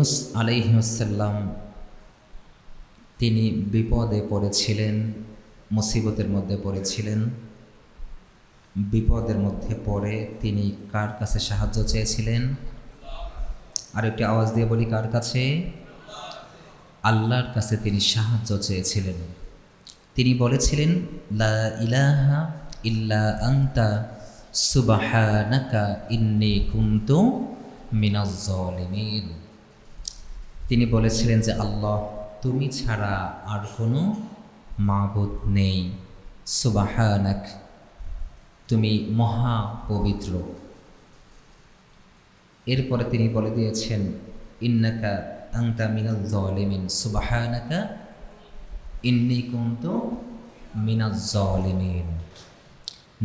ইউনুস আলাইহিসসালাম তিনি বিপদে পড়েছিলেন, মুসিবতের মধ্যে পড়েছিলেন। বিপদের মধ্যে পড়ে তিনি কার কাছে সাহায্য চেয়েছিলেন? আর একটি আওয়াজ দিয়ে বলি, কার কাছে? আল্লাহর কাছে তিনি সাহায্য চেয়েছিলেন। তিনি বলেছিলেন, লা ইলাহা ইল্লা আনতা সুবহানাকা ইন্নী কুনতু মিনাজ জালিমিন। তিনি বলেছিলেন যে আল্লাহ, তুমি ছাড়া আর কোনো মাবুদ নেই, সুবহানাক, তুমি মহা পবিত্র। এরপরে তিনি বলে দিয়েছেন, ইন্নাকা আনতা মিনাজ জালিমিন সুবহানাকা ইন্নী কুনতু মিনাজ জালিমিন,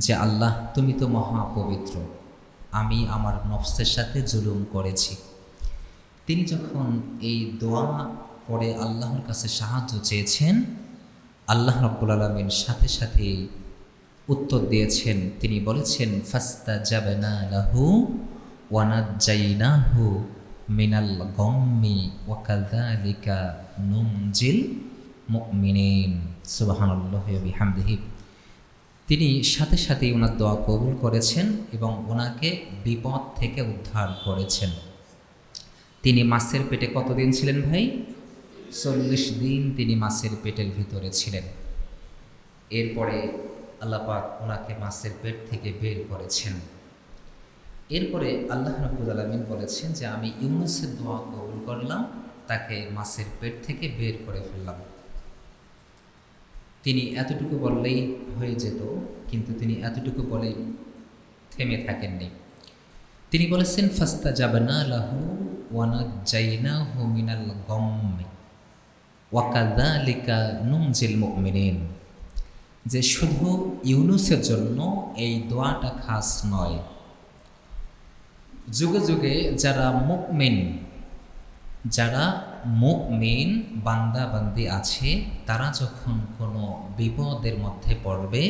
যে আল্লাহ তুমি তো মহা পবিত্র, আমি আমার নফসের সাথে জুলুম করেছি। তিনি যখন এই দোয়া পড়ে আল্লাহর কাছে সাহায্য চেয়েছেন, আল্লাহ রাব্বুল আলামিন সাথে সাথে উত্তর দিয়েছেন। তিনি বলেছেন, ফাস্তাজাবনা লাহু ওয়া নাজ্জাইনাহু মিনাল গাম্মি ওয়া কাযালিকা নুনজিল মুমিনিন। সুবহানাল্লাহি ওয়া বিহামদিহি। তিনি সাথে সাথেই ওনার দোয়া কবুল করেছেন এবং ওনাকে বিপদ থেকে উদ্ধার করেছেন। তিনি মাছের পেটে কতদিন ছিলেন ভাই? 40 দিন তিনি মাছের পেটের ভিতরে ছিলেন। এরপরে আল্লাহ পাক ওনাকে মাছের পেট থেকে বের করেছেন। এরপরে আল্লাহ রাব্বুল আলামিন বলেছেন যে আমি ইউনুসের দোয়া কবুল করলাম, তাকে মাছের পেট থেকে বের করে ফেললাম। তিনি এতটুকু বললেই হয়ে যেত, কিন্তু তিনি এতটুকু বলেই থেমে থাকেননি। তিনি বলেছেন, ফাস্তাজাবনা লাহু ওয়া নাজ্জাইনাহু মিনাল গাম্মি ওয়া কাযালিকা নুনজিল মুমিনিন, যে শুধু ইউনুসের জন্য এই দোয়াটা খাস নয়, যুগে যুগে যারা মুমিন বান্দা বান্দি আছে, তারা যখন কোনো বিপদের মধ্যে পড়বে,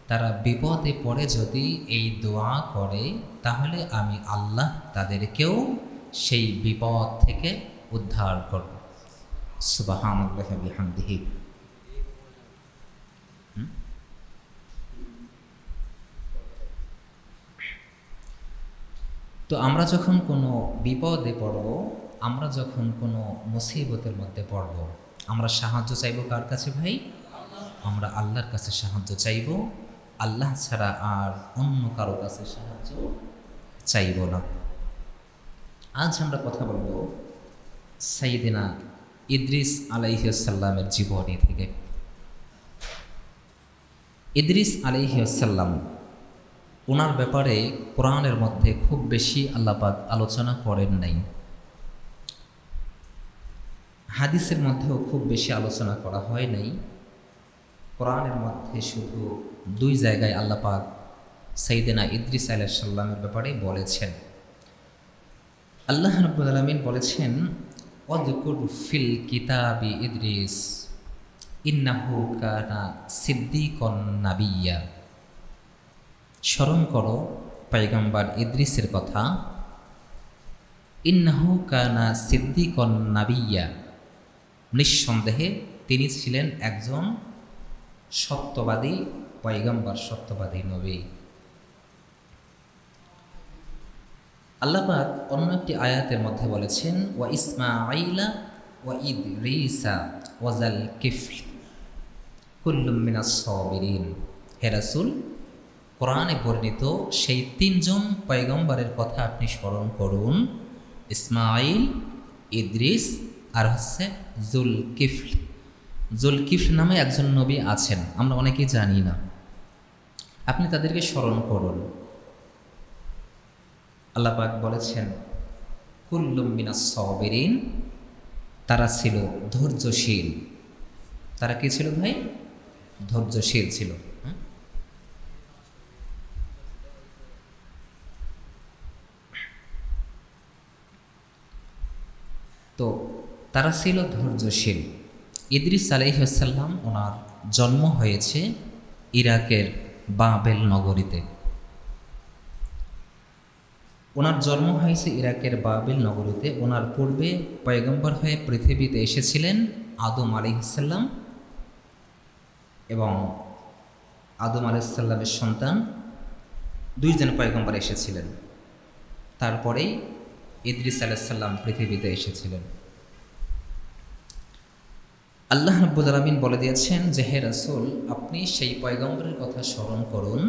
তারা বিপদে পড়ে যদি এই দোয়া করে, তাহলে আমি আল্লাহ তাদেরকেও সেই বিপদ থেকে উদ্ধার করব। সুবহানাল্লাহি ওয়া বিহামদিহি। তো আমরা যখন কোনো বিপদে পড়ব, আমরা যখন কোনো মুসিবতের মধ্যে পড়ব, আমরা সাহায্য চাইব কার কাছে ভাই? আমরা আল্লাহর কাছে সাহায্য চাইব, আল্লাহ ছাড়া আর অন্য কারো কাছে সাহায্য চাইব না। আজ আমরা কথা বলবো সাইয়েদিনা ইদ্রিস আলাইহিসসালামের জীবনী থেকে। ইদ্রিস আলাইহিসসালাম, ওনার ব্যাপারে কোরআনের মধ্যে খুব বেশি আল্লাহ পাক আলোচনা করেন নাই, হাদিসের মধ্যেও খুব বেশি আলোচনা করা হয় নাই। কোরআনের মধ্যে শুধু 2 জায়গায় আল্লাহ পাক সাইয়েদিনা ইদ্রিস আলাইহিস সালামের ব্যাপারে বলেছেন। আল্লাহ রাব্বুল আলামিন বলেছেন, ওয়াযকুর ফিল কিতাবি ইদ্রিস ইন্নাহু কানা সিদ্দীকান নাবিয়্যা। স্মরণ করো পয়গম্বর ইদ্রিসের কথা। ইন্নাহু কানা সিদ্দীকান নাবিয়্যা, নিঃসন্দেহে তিনি ছিলেন একজন সত্যবাদী পয়গম্বর, সত্যবাদী নবী। আল্লাহ পাক অন্য একটি আয়াতের মধ্যে বলেছেন, ওয়া ইসমাঈলা ওয়া ইদ্রিসা ওয়া যাল কিফল কুল্লুম মিনাস সাবিরিন। হে রাসূল, কোরআনে বর্ণিত সেই 3 জন পয়গম্বরের কথা আপনি স্মরণ করুন, ইসমাঈল, ইদ্রিস আর হচ্ছে জুলকিফল। জুলকিফল নামে একজন নবী আছেন, আমরা অনেকেই জানি না, আপনি তাদেরকে স্মরণ করুন। আল্লাহ পাক বলেছেন, কুল্লুম মিনাস সাবিরিন, তারা ছিল ধৈর্যশীল। তারা কি ছিল ভাই? ধৈর্যশীল ছিল। তো তারা ছিল ধৈর্যশীল। ইদ্রিস আলাইহিস সালাম, ওনার জন্ম হয়েছে ইরাকের বাবেল নগরীতে। ওনার জন্ম হয়েছে ইরাকের বাবিল নগরীতে। ওনার পূর্বে পয়গম্বর হয়ে পৃথিবীতে এসেছিলেন আদম আলাইহিসসালাম, এবং আদম আলাইহিসসালামের সন্তান দুইজন পয়গম্বর এসেছিলেন। তারপরেই ইদ্রিস আলাইহিসসালাম পৃথিবীতে এসেছিলেন। আল্লাহ রাব্বুল আলামিন বলে দিয়েছেন যে, হে রাসূল, আপনি সেই পয়গম্বরের কথা স্মরণ করুন,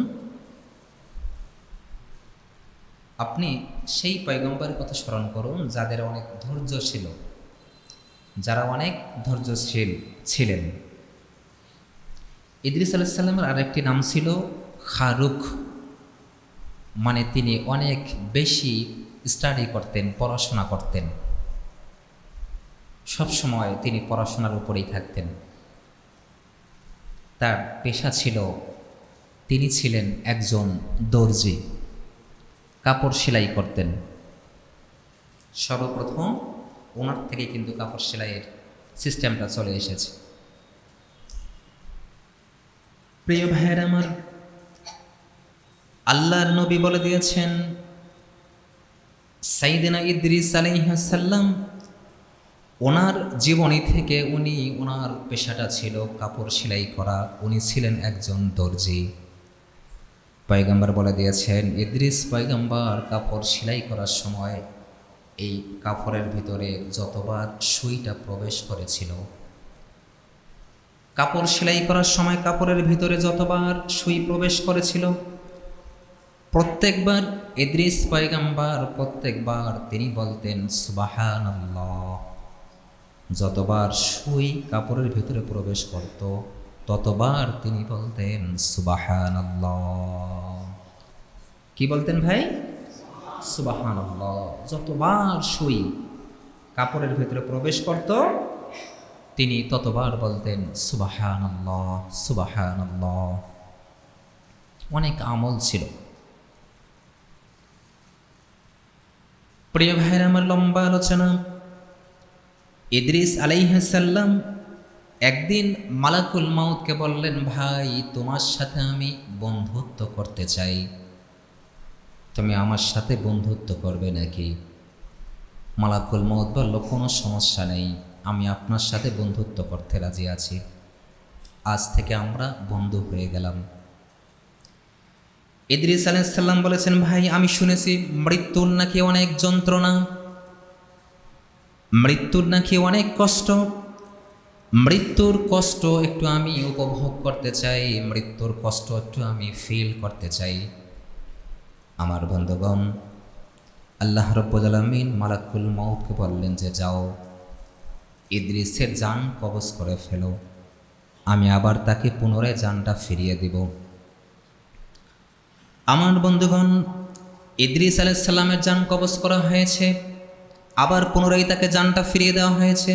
আপনি সেই পয়গম্বরের কথা স্মরণ করুন যাদের অনেক ধৈর্য ছিল, যারা অনেক ধৈর্যশীল ছিলেন। ইদ্রিস আলাইহিস সালামের আরেকটি নাম ছিল খারুক, মানে তিনি অনেক বেশি স্টাডি করতেন, পড়াশোনা করতেন, সব সময় তিনি পড়াশোনার উপরেই থাকতেন। তার পেশা ছিল, তিনি ছিলেন একজন দর্জি, কাপড় সেলাই করতেন। সর্বপ্রথম ওনার থেকে কিন্তু কাপড় সেলাইয়ের সিস্টেমটা চলে এসেছে। প্রিয় ভাইয়ের আমার, আল্লাহর নবী বলে দিয়েছেন, সাইয়েদনা ইদ্রিস আলাইহিস সালাম ওনার জীবনী থেকে উনি ওনার পেশাটা ছিল কাপড় সেলাই করা, উনি ছিলেন একজন দর্জি। পয়গম্বর বলে দিয়েছেন, ইদ্রিস পয়গম্বর কাপড় সেলাই করার সময় এই কাপড়ের ভিতরে যতবার সুইটা প্রবেশ করেছিল, কাপড় সেলাই করার সময় কাপড়ের ভিতরে যতবার সুই প্রবেশ করেছিল, প্রত্যেকবার ইদ্রিস পয়গম্বর প্রত্যেকবার তিনি বলতেন সুবহানাল্লাহ। যতবার সুই কাপড়ের ভিতরে প্রবেশ করত ততবার তিনি বলতেন সুবহানাল্লাহ। কি বলতেন ভাই? সুবহানাল্লাহ। যতবার সুই কাপড়ের ভিতরে প্রবেশ করত তিনি ততবার বলতেন সুবহানাল্লাহ, সুবহানাল্লাহ। অনেক আমল ছিল। প্রিয় ভাইয়ের আমার, লম্বা আলোচনা। ইদ্রিস আলাইহিস সালাম একদিন মালাকুল মাউতকে বললেন, ভাই, তোমার সাথে আমি বন্ধুত্ব করতে চাই, তুমি আমার সাথে বন্ধুত্ব করবে নাকি? মালাকুল মাউত বলল, কোনো সমস্যা নেই, আমি আপনার সাথে বন্ধুত্ব করতে রাজি আছি, আজ থেকে আমরা বন্ধু হয়ে গেলাম। ইদ্রিস আলাইহিস সালাম বলেছেন, ভাই, আমি শুনেছি মৃত্যুর নাকি অনেক যন্ত্রণা, মৃত্যুর নাকি অনেক কষ্ট, মৃত্যুর কষ্ট একটু আমি উপভোগ করতে চাই, মৃত্যুর কষ্ট একটু আমি ফিল করতে চাই। আমার বন্ধুগণ, আল্লাহ রাব্বুল আলামিন মালাকুল মাউতকে বললেন যে, যাও, ইদ্রিসের জান কবজ করে ফেলো, আমি আবার তাকে পুনরায় জানটা ফিরিয়ে দিব। আমার বন্ধুগণ, ইদ্রিস আলাইহিস সালামের জান কবজ করা হয়েছে, আবার পুনরায় তাকে জানটা ফিরিয়ে দেওয়া হয়েছে।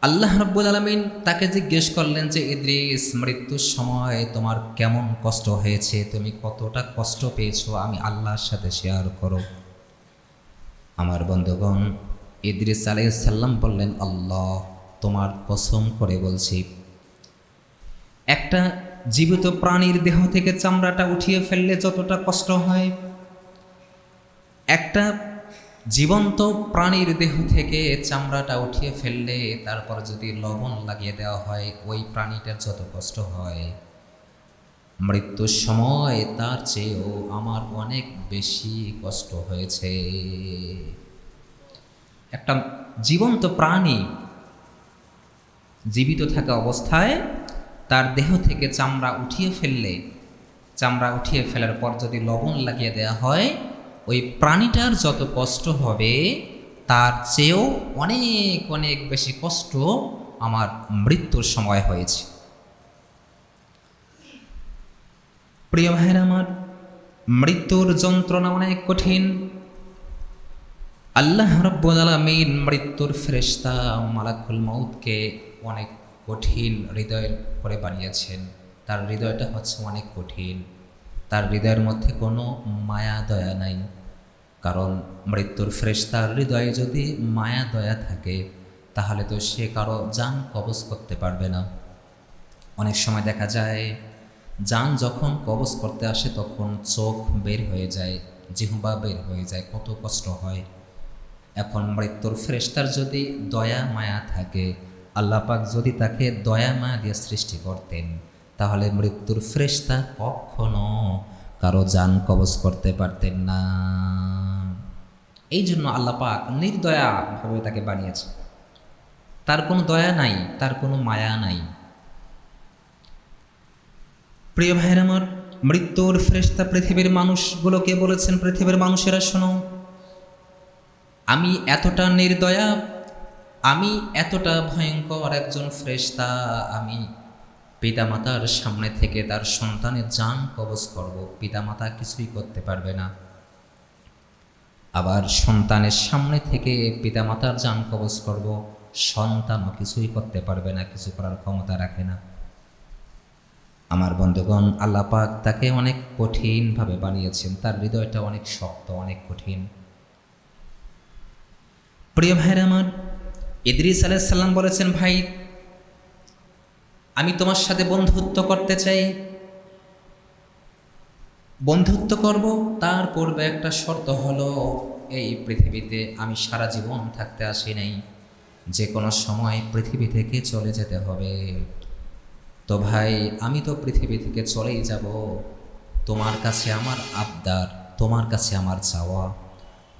আল্লাহ রাব্বুল আলামিন তাকে জিজ্ঞেস করলেন যে, ইদ্রিস, মৃত্যুর সময় তোমার কেমন কষ্ট হয়েছে, তুমি কতটা কষ্ট পেয়েছো, আমি আল্লাহর সাথে শেয়ার করো। আমার বন্ধুগণ, ইদ্রিস আলাইহিস সালাম বললেন, আল্লাহ, তোমার কসম করে বলছি, একটা জীবিত প্রাণীর দেহ থেকে চামড়াটা উঠিয়ে ফেললে যতটা কষ্ট হয়, একটা জীবন্ত প্রাণীর দেহ থেকে চামড়াটা উঠিয়ে ফেললে তারপর যদি লবণ লাগিয়ে দেওয়া হয়, ওই প্রাণীটার যত কষ্ট হয়, মৃত্যুর সময় তার চেয়েও আমার অনেক বেশি কষ্ট হয়েছে। একটা জীবন্ত প্রাণী জীবিত থাকা অবস্থায় তার দেহ থেকে চামড়া উঠিয়ে ফেললে, চামড়া উঠিয়ে ফেলার পর যদি লবণ লাগিয়ে দেওয়া হয়, ওই প্রাণীটার যত কষ্ট হবে তার চেয়েও অনেক অনেক বেশি কষ্ট আমার মৃত্যুর সময় হয়েছে। প্রিয় ভাইরা আমার, মৃত্যুর যন্ত্রণা অনেক কঠিন। আল্লাহ রাব্বুল আলামিন মৃত্যুর ফেরেশতা মালাকুল মাউতকে অনেক কঠিন হৃদয়ের করে বানিয়েছেন। তার হৃদয়টা হচ্ছে অনেক কঠিন, তার হৃদয়ের মধ্যে কোনো মায়া দয়া নাই। কারণ মৃত্যুর ফেরেশতার হৃদয়ে যদি মায়া দয়া থাকে তাহলে তো সে কারো জান কবজ করতে পারবে না। অনেক সময় দেখা যায় জান যখন কবজ করতে আসে তখন চোখ বের হয়ে যায়, জিহ্বা বের হয়ে যায়, কত কষ্ট হয়। এখন মৃত্যুর ফেরেশতার যদি দয়া মায়া থাকে, আল্লাহ পাক যদি তাকে দয়া মায়া দিয়ে সৃষ্টি করতেন, তাহলে মৃত্যুর ফেরেশতা কখনো কারো জান কবজ করতে পারতেন না। এই জন্য আল্লাহ পাক নির্দয়াভাবে তাকে বানিয়েছে। তার কোনো দয়া নাই, তার কোনো মায়া নাই। প্রিয় ভাইয়ের আমার, মৃত্যুর ফেরেশতা পৃথিবীর মানুষগুলোকে বলেছেন, পৃথিবীর মানুষেরা শোনো, আমি এতটা নির্দয়া, আমি এতটা ভয়ঙ্কর একজন ফেরেশতা, আমি পিতামাতার সামনে থেকে তার সন্তানের জান কবজ করব, পিতামাতা কিছুই করতে পারবে না। আবার সন্তানের সামনে থেকে পিতামাতার জান কবজ করব, সন্তানও কিছুই করতে পারবে না, কিছু করার ক্ষমতা রাখে না। আমার বন্ধুগণ, আল্লাহ পাক তাকে অনেক কঠিনভাবে বানিয়েছেন, তার হৃদয়টা অনেক শক্ত, অনেক কঠিন। প্রিয় ভাইরা আমার, ইদ্রিস আলাইহিস সালাম বলেছেন, ভাই আমি তোমার সাথে বন্ধুত্ব করতে চাই, বন্ধুত্ব করব, তার পূর্বে একটা শর্ত হলো, এই পৃথিবীতে আমি সারা জীবন থাকতে আসি নাই, যে কোনো সময় পৃথিবী থেকে চলে যেতে হবে। তো ভাই আমি তো পৃথিবী থেকে চলেই যাব, তোমার কাছে আমার আবদার, তোমার কাছে আমার চাওয়া,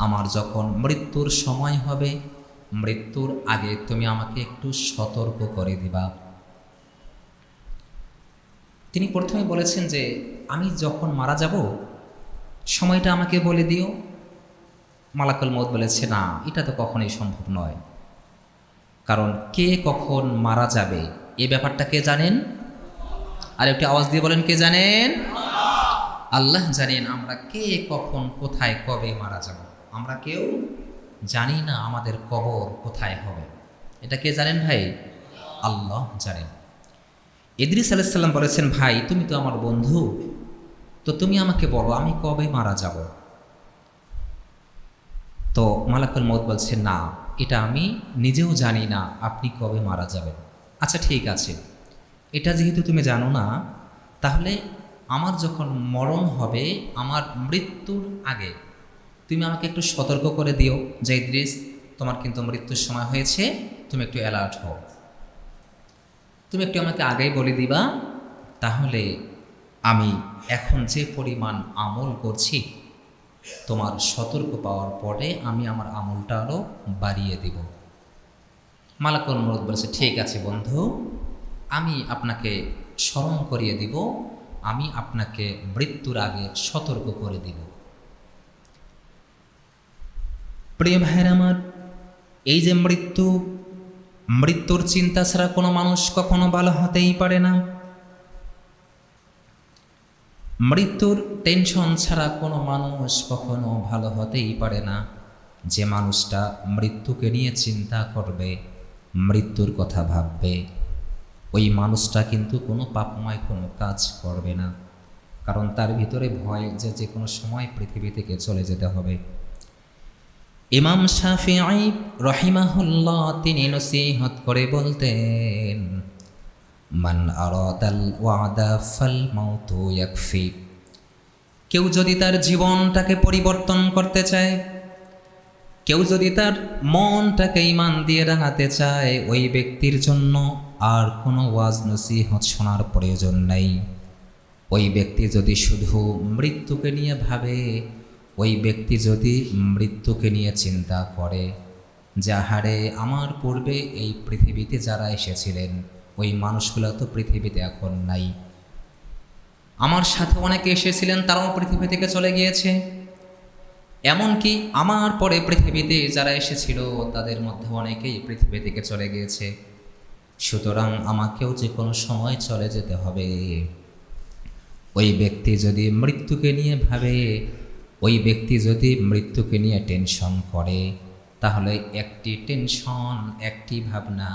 আমার যখন মৃত্যুর সময় হবে, মৃত্যুর আগে তুমি আমাকে একটু সতর্ক করে দিবা। তিনি প্রথমে বলেছেন যে আমি যখন মারা যাব সময়টা আমাকে বলে দিও। মালাকুল মউত বলেছে, না, এটা তো কখনোই সম্ভব নয়, কারণ কে কখন মারা যাবে এই ব্যাপারটা কে জানেন? আর একটু আওয়াজ দিয়ে বলেন, কে জানেন? আল্লাহ জানেন। আমরা কে কখন কোথায় কবে মারা যাব আমরা কেউ জানি না, আমাদের কবর কোথায় হবে এটা কে জানেন ভাই? আল্লাহ জানেন। ইদ্রিস আলাইহিস সালাম বলেছেন, ভাই তুমি তো আমার বন্ধু, তো তুমি আমাকে বলো আমি কবে মারা যাব। তো মালাকুল মউত বলছেন, না, এটা আমি নিজেও জানি না আপনি কবে মারা যাবেন। আচ্ছা ঠিক আছে, এটা যেহেতু তুমি জানো না, তাহলে আমার যখন মরণ হবে, আমার মৃত্যুর আগে তুমি আমাকে একটু সতর্ক করে দিও যে ইদ্রিস তোমার কিন্তু মৃত্যুর সময় হয়েছে, তুমি একটু অ্যালার্ট হও, তুমি একটু আমাকে আগেই বলে দিবা, তাহলে আমি এখন যে পরিমাণ আমল করছি, তোমার সতর্ক পাওয়ার পরে আমি আমার আমলটা আরও বাড়িয়ে দেব। মালাকুল মউত বলেছে, ঠিক আছে বন্ধু, আমি আপনাকে স্মরণ করিয়ে দিব, আমি আপনাকে মৃত্যুর আগে সতর্ক করে দিব। প্রিয় ভাইয়ের আমার, এই যে মৃত্যুর চিন্তা ছাড়া কোনো মানুষ কখনো ভালো হতেই পারে না। মৃত্যুর টেনশন ছাড়া কোনো মানুষ কখনো ভালো হতেই পারে না। যে মানুষটা মৃত্যুকে নিয়ে চিন্তা করবে, মৃত্যুর কথা ভাববে, ওই মানুষটা কিন্তু কোনো পাপময় কোনো কাজ করবে না, কারণ তার ভিতরে ভয় যে যে কোনো সময় পৃথিবী থেকে চলে যেতে হবে। ইমাম শাফিঈ রহিমাহুল্লাহ তিনি নসিহত করে বলতেন, মান আরাদাল ওয়াদা ফাল মাউতু ইয়াকফি। কেউ যদি তার জীবনটাকে পরিবর্তন করতে চায়, কেউ যদি তার মনটাকে ঈমান দিয়ে রাঙাতে চায়, ওই ব্যক্তির জন্য আর কোনো ওয়াজ নসিহত শোনার প্রয়োজন নেই। ওই ব্যক্তি যদি শুধু মৃত্যুকে নিয়ে ভাবে, ওই ব্যক্তি যদি মৃত্যুকে নিয়ে চিন্তা করে, যাহারে আমার পূর্বে এই পৃথিবীতে যারা এসেছিলেন ওই মানুষগুলো তো পৃথিবীতে এখন নাই, আমার সাথে অনেকে এসেছিলেন তারাও পৃথিবী থেকে চলে গিয়েছে, এমনকি আমার পরে পৃথিবীতে যারা এসেছিল তাদের মধ্যে অনেকেই পৃথিবী থেকে চলে গিয়েছে, সুতরাং আমাকেও যে কোনো সময় চলে যেতে হবে। ওই ব্যক্তি যদি মৃত্যুকে নিয়ে ভাবে, ওই ব্যক্তি যদি মৃত্যুকে নিয়ে টেনশন করে, তাহলে একটি টেনশন, একটি ভাবনা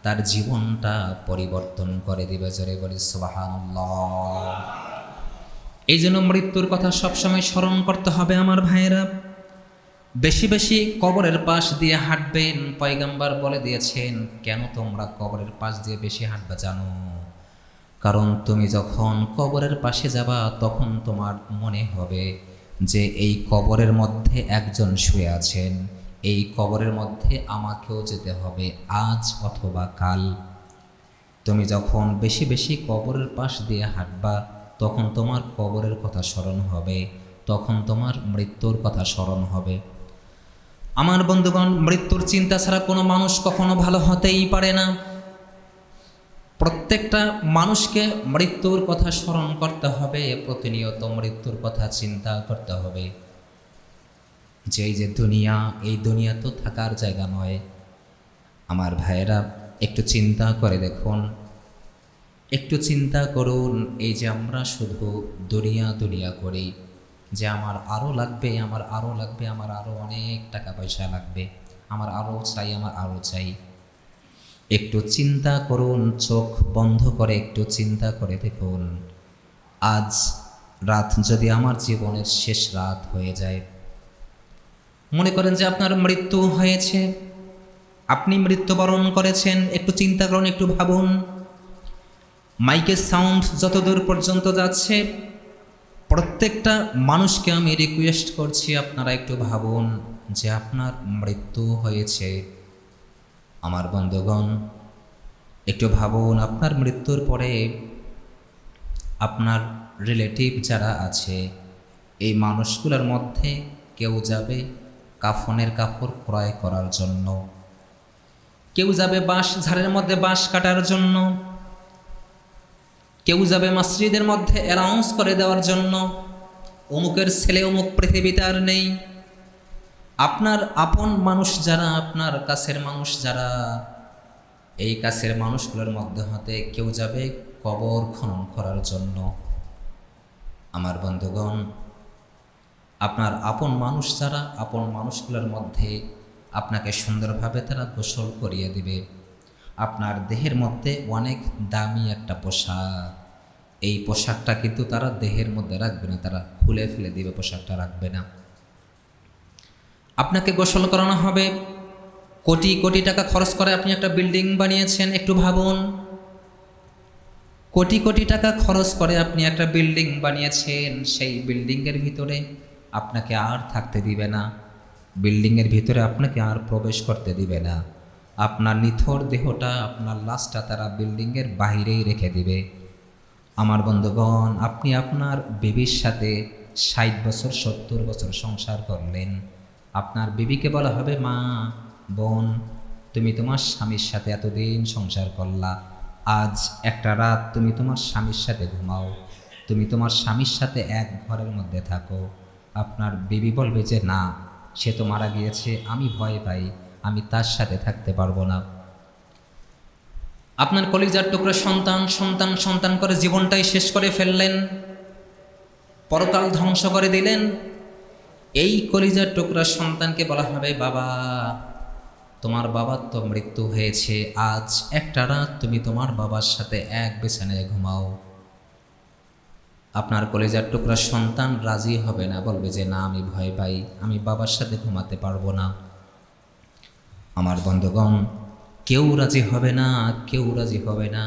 তার জীবনটা পরিবর্তন করে দিবে। জোরে বলি সুবহানাল্লাহ। এই জন্য মৃত্যুর কথা সবসময় স্মরণ করতে হবে আমার ভাইয়েরা। বেশি বেশি কবরের পাশ দিয়ে হাঁটবেন। পয়গম্বর বলে দিয়েছেন, কেন তোমরা কবরের পাশ দিয়ে বেশি হাঁটবে জানো? কারণ তুমি যখন কবরের পাশে যাবা তখন তোমার মনে হবে যে এই কবরের মধ্যে একজন শুয়ে আছেন, এই কবরের মধ্যে আমাকেও যেতে হবে আজ অথবা কাল। তুমি যখন বেশি বেশি কবরের পাশ দিয়ে হাঁটবা, তখন তোমার কবরের কথা স্মরণ হবে, তখন তোমার মৃত্যুর কথা স্মরণ হবে। আমার বন্ধুগণ, মৃত্যুর চিন্তা ছাড়া কোনো মানুষ কখনো ভালো হতেই পারে না। প্রত্যেকটা মানুষকে মৃত্যুর কথা স্মরণ করতে হবে, প্রতিনিয়ত মৃত্যুর কথা চিন্তা করতে হবে। যে দুনিয়া, এই দুনিয়া তো থাকার জায়গা নয়। আমার ভাইয়েরা, একটু চিন্তা করে দেখুন, একটু চিন্তা করুন, এই যে আমরা শুধু দুনিয়া দুনিয়া করি, যে আমার আরও লাগবে, আমার আরও লাগবে, আমার আরও অনেক টাকা পয়সা লাগবে, আমার আরও চাই, আমার আরও চাই। একটু চিন্তা করুন, চোখ বন্ধ করে একটু চিন্তা করে দেখুন, আজ রাত যদি আমার জীবনের শেষ রাত হয়ে যায়, মনে করেন যে আপনার মৃত্যু হয়েছে, আপনি মৃত্যুবরণ করেছেন, একটু চিন্তা করুন, একটু ভাবুন। মাইকের সাউন্ড যতদূর পর্যন্ত যাচ্ছে, প্রত্যেকটা মানুষকে আমি রিকোয়েস্ট করছি, আপনারা একটু ভাবুন যে আপনার মৃত্যু হয়েছে। আমার বন্ধুগণ, একটু ভাবুন, আপনার মৃত্যুর পরে আপনার রিলেটিভ যারা আছে, এই মানুষগুলোর মধ্যে কেউ যাবে কাফনের কাপড় ক্রয় করার জন্য, কেউ যাবে বাঁশ ঝাড়ের মধ্যে বাঁশ কাটার জন্য, কেউ যাবে মসজিদের মধ্যে অ্যানাউন্স করে দেওয়ার জন্য, অমুকের ছেলে অমুক পৃথিবীতে আর নেই। আপনার আপন মানুষ যারা, আপনার কাছের মানুষ যারা, এই কাছের মানুষগুলোর মধ্যে হতে কেউ যাবে কবর খনন করার জন্য। আমার বন্ধুগণ, আপনার আপন মানুষ যারা, আপন মানুষগুলোর মধ্যে আপনাকে সুন্দরভাবে তারা গোসল করিয়ে দিবে। আপনার দেহের মধ্যে অনেক দামি একটা পোশাক, এই পোশাকটা কিন্তু তারা দেহের মধ্যে রাখবে না, তারা খুলে ফেলে দিবে, পোশাকটা রাখবে না। আপনাকে গোসল করানো হবে, কোটি কোটি টাকা খরচ করে আপনি একটা বিল্ডিং বানিয়েছেন, একটু ভাবুন, কোটি কোটি টাকা খরচ করে আপনি একটা বিল্ডিং বানিয়েছেন, সেই বিল্ডিংয়ের ভিতরে আপনাকে আর থাকতে দিবে না, বিল্ডিংয়ের ভিতরে আপনাকে আর প্রবেশ করতে দিবে না। আপনার নিথর দেহটা, আপনার লাশটা তারা বিল্ডিংয়ের বাইরেই রেখে দিবে। আমার বন্ধুগণ, আপনি আপনার বিবির সাথে 60 বছর 70 বছর সংসার করলেন, আপনার বিবিকে বলা হবে, মা, বোন, তুমি তোমার স্বামীর সাথে এতদিন সংসার করলা, আজ একটা রাত তুমি তোমার স্বামীর সাথে ঘুমাও, তুমি তোমার স্বামীর সাথে এক ঘরের মধ্যে থাকো। আপনার বিবি বলবে যে না, সে তো মারা গিয়েছে, আমি ভয় পাই, আমি তার সাথে থাকতে পারবো না। আপনার কলিজার টুকরো সন্তান সন্তান সন্তান করে জীবনটাই শেষ করে ফেললেন, পরকাল ধ্বংস করে দিলেন। এই কলিজার টুকরা সন্তানকে বলা হবে, বাবা, তোমার বাবার তো মৃত্যু হয়েছে, আজ একটা রাত তুমি তোমার বাবার সাথে এক বিছানায় ঘুমাও। আপনার কলিজার টুকরা সন্তান রাজি হবে না, বলবে যে না, আমি ভয় পাই, আমি বাবার সাথে ঘুমাতে পারবো না। আমার বন্ধুগণ, কেউ রাজি হবে না, কেউ রাজি হবে না।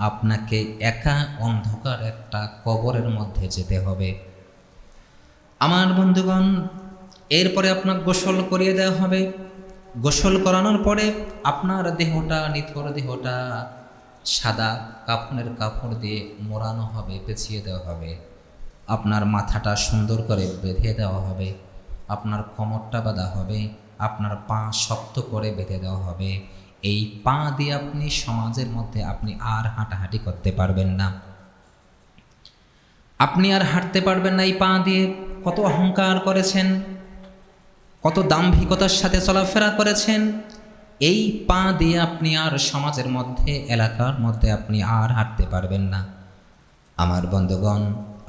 আপনাকে একা অন্ধকার একটা কবরের মধ্যে যেতে হবে। আমার বন্ধুগণ, এরপরে আপনার গোসল করিয়ে দেওয়া হবে। গোসল করানোর পরে আপনার দেহটা, নিথর দেহটা সাদা কাফনের কাপড় দিয়ে মোড়ানো হবে, পেঁচিয়ে দেওয়া হবে। আপনার মাথাটা সুন্দর করে বেঁধে দেওয়া হবে, আপনার কোমরটা বাঁধা হবে, আপনার পা শক্ত করে বেঁধে দেওয়া হবে। এই পা দিয়ে আপনি সমাজের মধ্যে আপনি আর হাঁটাহাঁটি করতে পারবেন না, আপনি আর হাঁটতে পারবেন না এই পা দিয়ে। কত অহংকার করেছেন, কত দাম্ভিকতার সাথে চলাফেরা করেছেন, এই পা দিয়ে আপনি আর সমাজের মধ্যে, এলাকার মধ্যে আপনি আর হাঁটতে পারবেন না। আমার বন্ধুগণ,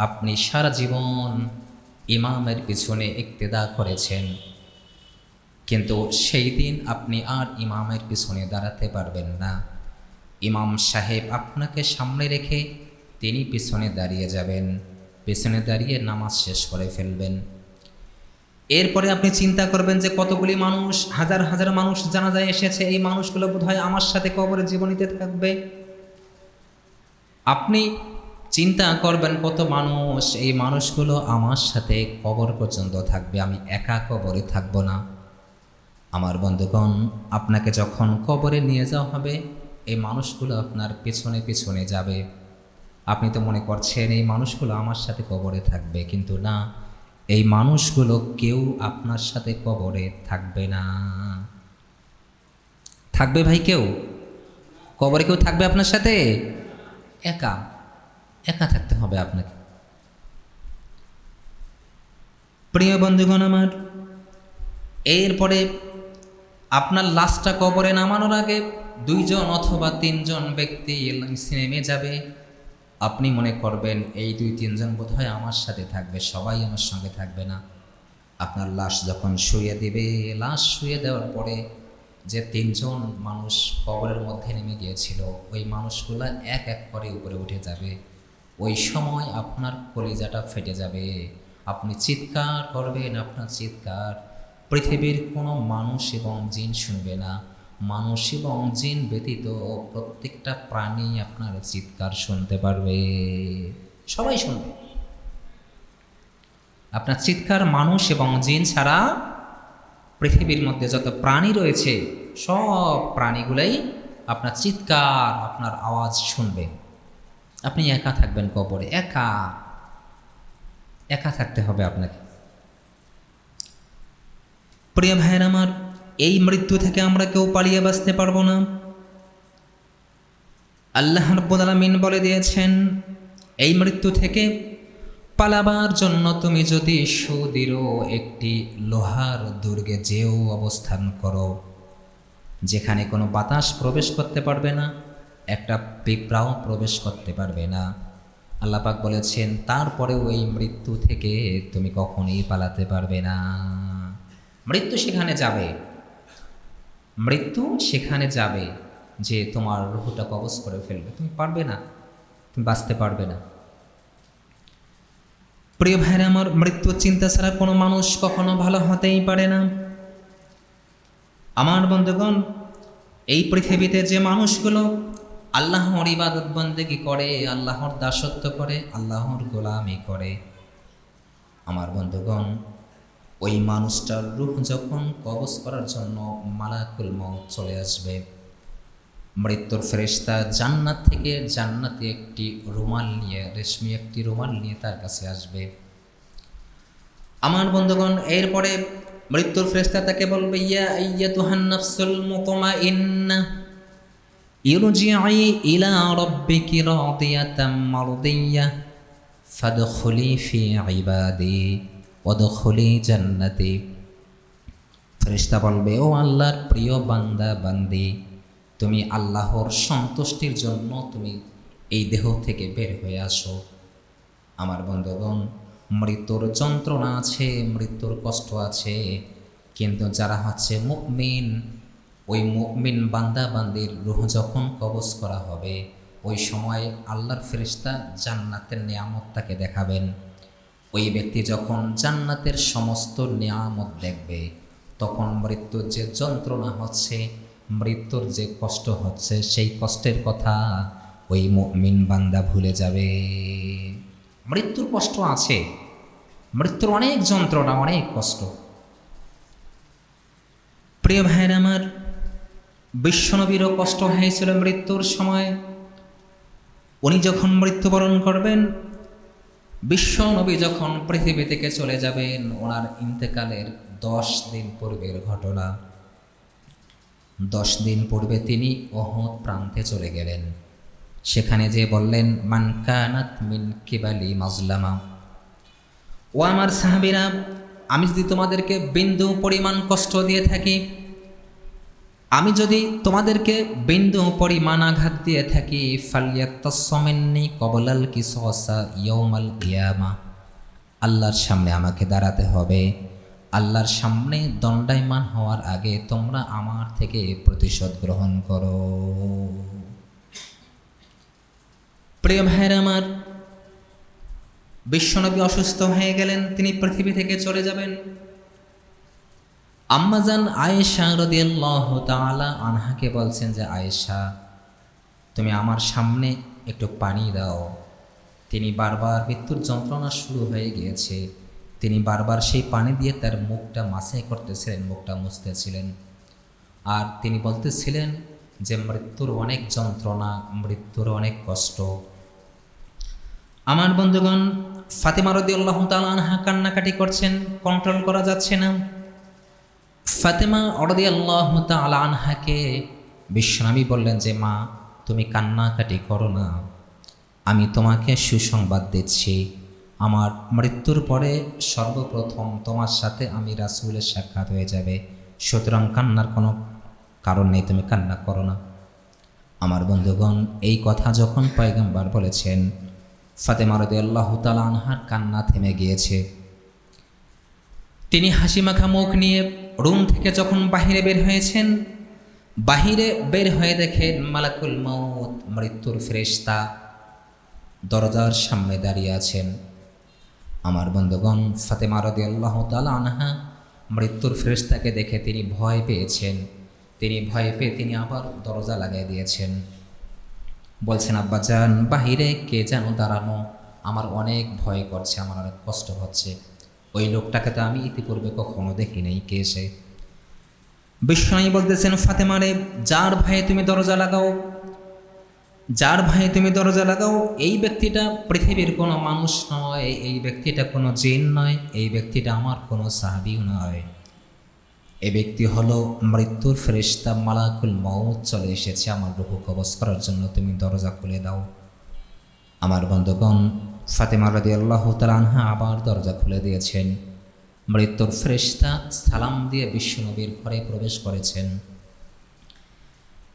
আপনি সারা জীবন ইমামের পিছনে ইক্তেদা করেছেন, কিন্তু সেই দিন আপনি আর ইমামের পিছনে দাঁড়াতে পারবেন না। ইমাম সাহেব আপনাকে সামনে রেখে তিনি পিছনে দাঁড়িয়ে যাবেন, পিছনে দাঁড়িয়ে নামাজ শেষ করে ফেলবেন। এরপরে আপনি চিন্তা করবেন যে কতগুলি মানুষ, হাজার হাজার মানুষ জানাজায় এসেছে, এই মানুষগুলো বোধহয় আমার সাথে কবরে জীবনীতে থাকবে। আপনি চিন্তা করবেন কত মানুষ, এই মানুষগুলো আমার সাথে কবর পর্যন্ত থাকবে, আমি একা কবরে থাকব না। আমার বন্ধুগণ, আপনাকে যখন কবরে নিয়ে যাওয়া হবে, এই মানুষগুলো আপনার পেছনে পেছনে যাবে। আপনি তো মনে করছেন এই মানুষগুলো আমার সাথে কবরে থাকবে, কিন্তু না, এই মানুষগুলো কেউ আপনার সাথে কবরে থাকবে না। থাকবে ভাই কেউ কবরে? কেউ থাকবে আপনার সাথে? একা একা থাকতে হবে আপনাকে। প্রিয় বন্ধুগণ আমার, এরপরে আপনার লাশটা কবরে নামানোর আগে 2জন অথবা 3জন ব্যক্তি নেমে যাবে। আপনি মনে করবেন এই 2-3জন বোধহয় আমার সাথে থাকবে, সবাই আমার সঙ্গে থাকবে না। আপনার লাশ যখন শুয়ে দেবে, লাশ শুয়ে দেওয়ার পরে যে 3জন মানুষ কবরের মধ্যে নেমে গিয়েছিল, ওই মানুষগুলো এক এক করে উপরে উঠে যাবে। ওই সময় আপনার কলিজাটা ফেটে যাবে, আপনি চিৎকার করবেন। আপনার চিৎকার পৃথিবীর কোনো মানুষ এবং জিন শুনবে না। মানুষ এবং জিন ব্যতীত প্রত্যেকটা প্রাণী আপনার চিৎকার শুনতে পারবে, সবাই শুনবে আপনার চিৎকার। মানুষ এবং জিন ছাড়া পৃথিবীর মধ্যে যত প্রাণী রয়েছে, সব প্রাণীগুলোই আপনার চিৎকার, আপনার আওয়াজ শুনবে। আপনি একা থাকবেন কবরে, একা একা থাকতে হবে আপনাকে। প্রিয় ভাইয়ের আমার, এই মৃত্যু থেকে আমরা কেউ পালিয়ে বাঁচতে পারবো না। আল্লাহ রাব্বুল আলামিন বলে দিয়েছেন, এই মৃত্যু থেকে পালাবার জন্য তুমি যদি সুদৃঢ় একটি লোহার দুর্গে যেও অবস্থান করো, যেখানে কোনো বাতাস প্রবেশ করতে পারবে না, একটা পিঁপড়াও প্রবেশ করতে পারবে না। আল্লাহ পাক বলেছেন, তারপরেও এই মৃত্যু থেকে তুমি কখনোই পালাতে পারবে না। মৃত্যু সেখানে যাবে, মৃত্যু সেখানে যাবে যে তোমার রূহটা কবজ করে ফেলবে, তুমি পারবে না, তুমি বাঁচতে পারবে না। প্রিয় ভাইরা আমার, মৃত্যুর চিন্তা ছাড়া কোনো মানুষ কখনো ভালো হতেই পারে না। আমার বন্ধুগণ, এই পৃথিবীতে যে মানুষগুলো আল্লাহর ইবাদত বন্দেগী করে, আল্লাহর দাসত্ব করে, আল্লাহর গোলামি করে, আমার বন্ধুগণ, ওই মানুষটার রূহ যখন কবজ করার জন্য মালাকুল মউত চলে আসবে, মৃত্যুর ফেরেশতা জান্নাত থেকে জান্নাতে একটি রুমাল নিয়ে, রেশমি একটি রুমাল নিয়ে তার কাছে আসবে। আমার বন্ধুগণ, এরপরে মৃত্যুর ফেরেশতা তাকে বলবে, ইয়া আইয়াতুহান নাফসুল মুতমাইন্না ইরজিই ইলা রাব্বিকি রাদিয়াতাম মারদিয়্যাহ ফাদখুলি ফি ইবাদি ওয়াদখুলি জান্নাতি। ফেরেশতা বলবে, ও আল্লাহর প্রিয় বান্দা বান্দি, তুমি আল্লাহর সন্তুষ্টির জন্য তুমি এই দেহ থেকে বের হয়ে আসো। আমার বন্ধুগণ, মৃত্যুর যন্ত্রণা আছে, মৃত্যুর কষ্ট আছে, কিন্তু যারা হচ্ছে মুমিন, ওই মুমিন বান্দা বান্দির রূহ যখন কবজ করা হবে, ওই সময় আল্লাহর ফেরেশতা জান্নাতের নিয়ামত তাকে দেখাবেন। ওই ব্যক্তি যখন জান্নাতের সমস্ত নিয়ামত দেখবে, তখন মৃত্যুর যে যন্ত্রণা হচ্ছে, মৃত্যুর যে কষ্ট হচ্ছে, সেই কষ্টের কথা ওই মুমিন বান্দা ভুলে যাবে। মৃত্যুর কষ্ট আছে, মৃত্যুর অনেক যন্ত্রণা, অনেক কষ্ট। প্রিয় ভাইয়ের আমার, বিশ্বনবীরও কষ্ট হয়েছিল মৃত্যুর সময়। উনি যখন মৃত্যুবরণ করবেন, বিশ্বনবী যখন পৃথিবী থেকে চলে যাবেন, ওনার ইন্তেকালের 10 দিন পূর্বের ঘটনা। 10 দিন পূর্বে তিনি উহুদ প্রান্তে চলে গেলেন। সেখানে যে বললেন, মান কানাত মিন কিবালি মাজলামা, ও আমার সাহাবীরা, আমি যদি তোমাদেরকে বিন্দু পরিমাণ কষ্ট দিয়ে থাকি, আমি যদি তোমাদেরকে বিন্দু পরিমাণ আঘাত দিয়ে থাকি, ফালিয়াতাসমিন্নি কবলাল কিসাসা ইয়াউমাল কিয়ামা, আল্লাহর সামনে আমাকে দাঁড়াতে হবে। আল্লাহর সামনে দণ্ডায়মান হওয়ার আগে তোমরা আমার থেকে প্রতিশোধ গ্রহণ করো। প্রিয় ভাইয়েরা আমার, বিশ্বনবী অসুস্থ হয়ে গেলেন, তিনি পৃথিবী থেকে চলে যাবেন। আম্মাজান আয়েশা রাদিয়াল্লাহু তাআলা আনহাকে বলছেন যে, আয়েশা, তুমি আমার সামনে একটু পানি দাও। তিনি বারবার মৃত্যুর যন্ত্রণা শুরু হয়ে গিয়েছে। তিনি বারবার সেই পানি দিয়ে তার মুখটা মাসাই করতেছিলেন, মুখটা মুছতেছিলেন। আর তিনি বলতেছিলেন যে মৃত্যুর অনেক যন্ত্রণা, মৃত্যুর অনেক কষ্ট। আমার বন্ধুগণ, ফাতেমা রাদিয়াল্লাহু তাআলা আনহা কান্নাকাটি করছেন, কন্ট্রোল করা যাচ্ছে না। ফাতেমা রাদিয়াল্লাহু তাআলা আনহাকে বিশ্বনবী বললেন যে মা, তুমি কান্নাকাটি করো না, আমি তোমাকে সুসংবাদ দিচ্ছি। আমার মৃত্যুর পরে সর্বপ্রথম তোমার সাথে আমি রাসূলের সাক্ষাৎ হয়ে যাবে, সুতরাং কান্নার কোনো কারণ নেই, তুমি কান্না করো না। আমার বন্ধুগণ, এই কথা যখন পয়গম্বর বলেছেন, ফাতেমা রাদিয়াল্লাহু তাআলা আনহার কান্না থেমে গিয়েছে। তিনি হাসিমাখা মুখ নিয়ে রুম থেকে যখন বাহিরে বের হয়েছেন, বাহিরে বের হয়ে দেখেন মালাকুল মউত, মৃত্যুর ফেরেশতা দরজার সামনে দাঁড়িয়ে আছেন। আমার বন্ধুগণ, ফাতেমা রাদিয়াল্লাহু তাআলা আনহা মৃত্যুর ফেরেশতাকে দেখে তিনি ভয় পেয়েছেন। তিনি ভয় পেয়ে তিনি আবার দরজা লাগিয়ে দিয়েছেন। বলছেন, আব্বাজান, বাহিরে কে যেন দাঁড়ানো, আমার অনেক ভয় করছে, আমার অনেক কষ্ট হচ্ছে। ওই লোকটাকে তো আমি ইতিপূর্বে কখনো দেখি নাই, কে সে? বিশ্বনবী বলতেছেন, ফাতেমা রে, যার ভয়ে তুমি দরজা লাগাও, যার ভয়ে তুমি দরজা লাগাও, এই ব্যক্তিটা পৃথিবীর কোনো মানুষ নয়, এই ব্যক্তিটা কোনো জিন নয়, এই ব্যক্তিটা আমার কোনো সাহাবীও নয়। এই ব্যক্তি হলো মৃত্যুর ফেরেশতা মালাকুল মউত, চলে এসেছে আমার রূহ কবজ করার জন্য, তুমি দরজা খুলে দাও। আমার বন্ধুগণ, ফাতেমা রাদিয়াল্লাহু তাআলা আনহা আবার দরজা খুলে দিয়েছেন। মৃত্যুর ফেরেশতা সালাম দিয়ে বিশ্বনবীর ঘরে প্রবেশ করেছেন।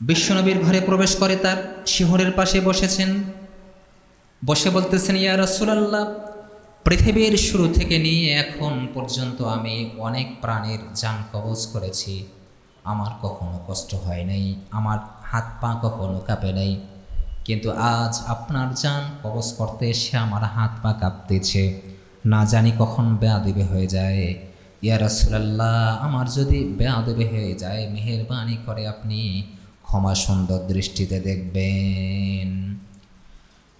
বিশ্বনবীর ঘরে প্রবেশ করে তার শিহরের পাশে বসেছেন। বসে বলতেছেন, ইয়া রাসূলুল্লাহ, পৃথিবীর শুরু থেকে নিয়ে এখন পর্যন্ত আমি অনেক প্রাণের জান কবজ করেছি, আমার কখনো কষ্ট হয় নাই, আমার হাত পা কখনো কাঁপে নাই, কিন্তু আজ আপনার জান কবজ করতে এসে আমার হাত পা কাঁপতেছে, না জানি কখন বেয়াদবি হয়ে যায়। ইয়া রাসূলুল্লাহ, আমার যদি বেয়াদবি হয়ে যায়, মেহেরবানি করে আপনি ক্ষমা সুন্দর দৃষ্টিতে দেখবেন।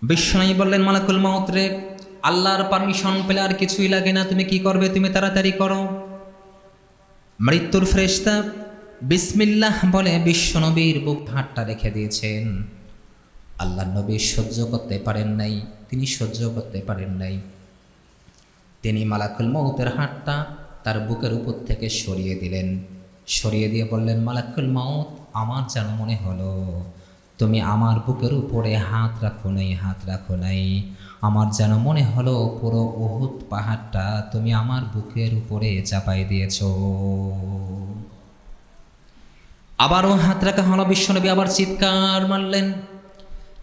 বিশ্বনবী বললেন, মালাকুল মউত রে, আল্লাহর পারমিশন পেলে আর কিছুই লাগে না, তুমি কি করবে, তুমি তাড়াতাড়ি করো। মৃত্যুর ফেরেশতা বিসমিল্লাহ বলে বিশ্বনবীর বুক হাতটা রেখে দিয়েছেন। আল্লাহ নবী সহ্য করতে পারেন নাই, তিনি সহ্য করতে পারেন নাই। তিনি মালাকুল মউতের হাতটা তার বুকের উপর থেকে সরিয়ে দিলেন। সরিয়ে দিয়ে বললেন, মালাকুল মউত, আমার যেন মনে হলো তুমি আমার বুকের উপরে হাত রাখো নাই, হাত রাখো নাই। আমার যেন মনে হলো পুরো উহুদ পাহাড়টা তুমি আমার বুকের উপরে চাপাই দিয়েছ। আবারও হাত রাখা হলো। বিশ্বনবী আবার চিৎকার মারলেন,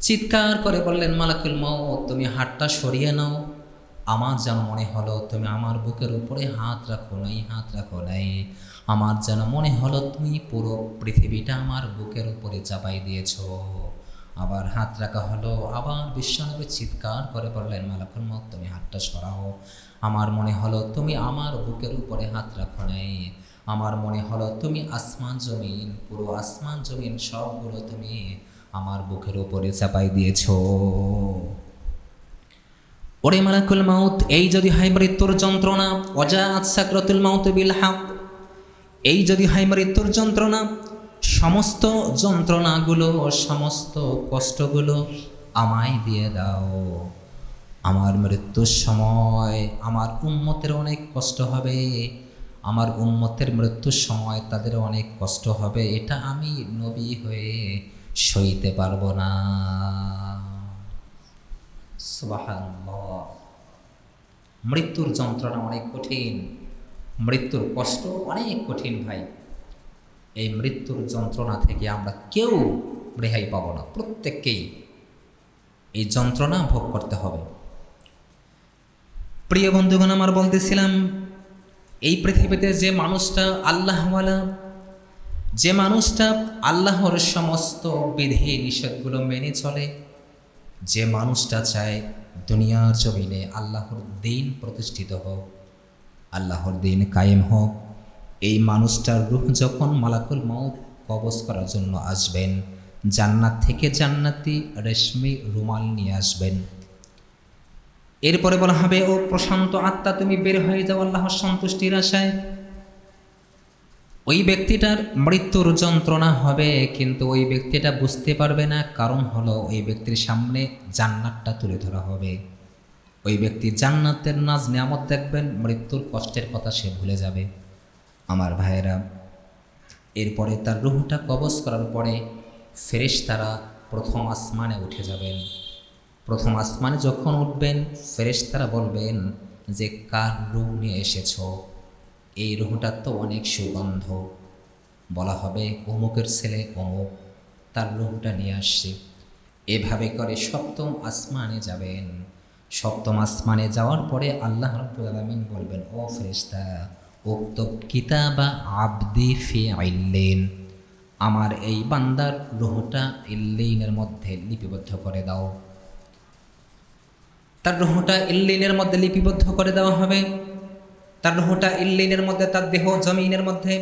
চিৎকার করে বললেন, মালাকুল মউত, তুমি হাতটা সরিয়ে নাও। আমার যেন মনে হলো তুমি আমার বুকের উপরে হাত রাখো নাই, হাত রাখো নাই। আমার যেন মনে হলো তুমি পুরো পৃথিবীটা আমার বুকের উপরে চাপাই দিয়েছ। আবার হাত রাখা হলো। আবার বিশ্বনবী চিৎকার করে বললেন, মালাকুল মউত, তুমি হাতটা সরাও। আমার মনে হলো তুমি আমার বুকের উপরে হাত রাখো নাই। আমার মনে হলো তুমি আসমান জমিন, পুরো আসমান জমিন সবগুলো তুমি আমার বুকের উপরে চাপাই দিয়েছ। ওরে মালাকুল মউত, এই যদি হয় মৃত্যুর যন্ত্রণা, ওয়াজাআত সাকরাতুল মাউত বিল হক, এই যদি হয় মৃত্যুর যন্ত্রণা, সমস্ত যন্ত্রণাগুলো, সমস্ত কষ্টগুলো আমায় দিয়ে দাও। আমার মৃত্যুর সময় আমার উম্মতের অনেক কষ্ট হবে, আমার উম্মতের মৃত্যুর সময় তাদের অনেক কষ্ট হবে, এটা আমি নবী হয়ে সইতে পারবো না। সুবহানাল্লাহ। মৃত্যুর যন্ত্রণা অনেক কঠিন, মৃত্যুর কষ্ট অনেক কঠিন ভাই। এই মৃত্যুর যন্ত্রণা থেকে আমরা কেউ রেহাই পাবো না, প্রত্যেককেই এই যন্ত্রণা ভোগ করতে হবে। প্রিয় বন্ধুগণ, আমার বলতেছিলাম, এই পৃথিবীতে যে মানুষটা আল্লাহওয়ালা, যে মানুষটা আল্লাহর সমস্ত বিধি নিষেধগুলো মেনে চলে, যে মানুষটা চায় দুনিয়ার জমিনে আল্লাহর দ্বীন প্রতিষ্ঠিত হোক, আল্লাহর দ্বীন কায়েম হোক, এই মানুষটার রূহ যখন মালাকুল মউত কবজ করার জন্য আসবেন, জান্নাত থেকে জান্নাতি রেশমি রুমাল নিয়ে আসবেন। এরপরে বলা হবে, ও প্রশান্ত আত্মা তুমি বের হয়ে যাও আল্লাহর সন্তুষ্টির আশায়। ওই ব্যক্তিটার মৃত্যুর যন্ত্রণা হবে, কিন্তু ওই ব্যক্তিটা বুঝতে পারবে না, কারণ হলো ওই ব্যক্তির সামনে জান্নাতটা তুলে ধরা হবে। ওই ব্যক্তি জান্নাতের নাজ নিয়ামত দেখবেন, মৃত্যুর কষ্টের কথা সে ভুলে যাবে। আমার ভাইয়েরা, এরপরে তার রূহটা কবজ করার পরে ফেরেশতারা প্রথম আসমানে উঠে যাবেন। প্রথম আসমানে যখন উঠবেন, ফেরেশতারা বলবেন যে কার রূহ নিয়ে এসেছো? এই রূহটা তো অনেক সুগন্ধ। বলা হবে অমুকের ছেলে অমুক, তার রূহটা নিয়ে আসছে। এভাবে করে সপ্তম আসমানে যাবেন। সপ্তম আসমানে যাওয়ার পরে আল্লাহ রাব্বুল আলামিন বলবেন, ও ফেরেশতা, উক্তব কিতাবা আবদি ফি ইল্লিন, আমার এই বান্দার রূহটা ইল্লিনের মধ্যে লিপিবদ্ধ করে দাও। তার রূহটা ইল্লিনের মধ্যে লিপিবদ্ধ করে দেওয়া হবে। তার রূহটা ইল্লিনের মধ্যে, তার দেহ জমিনের মধ্যে।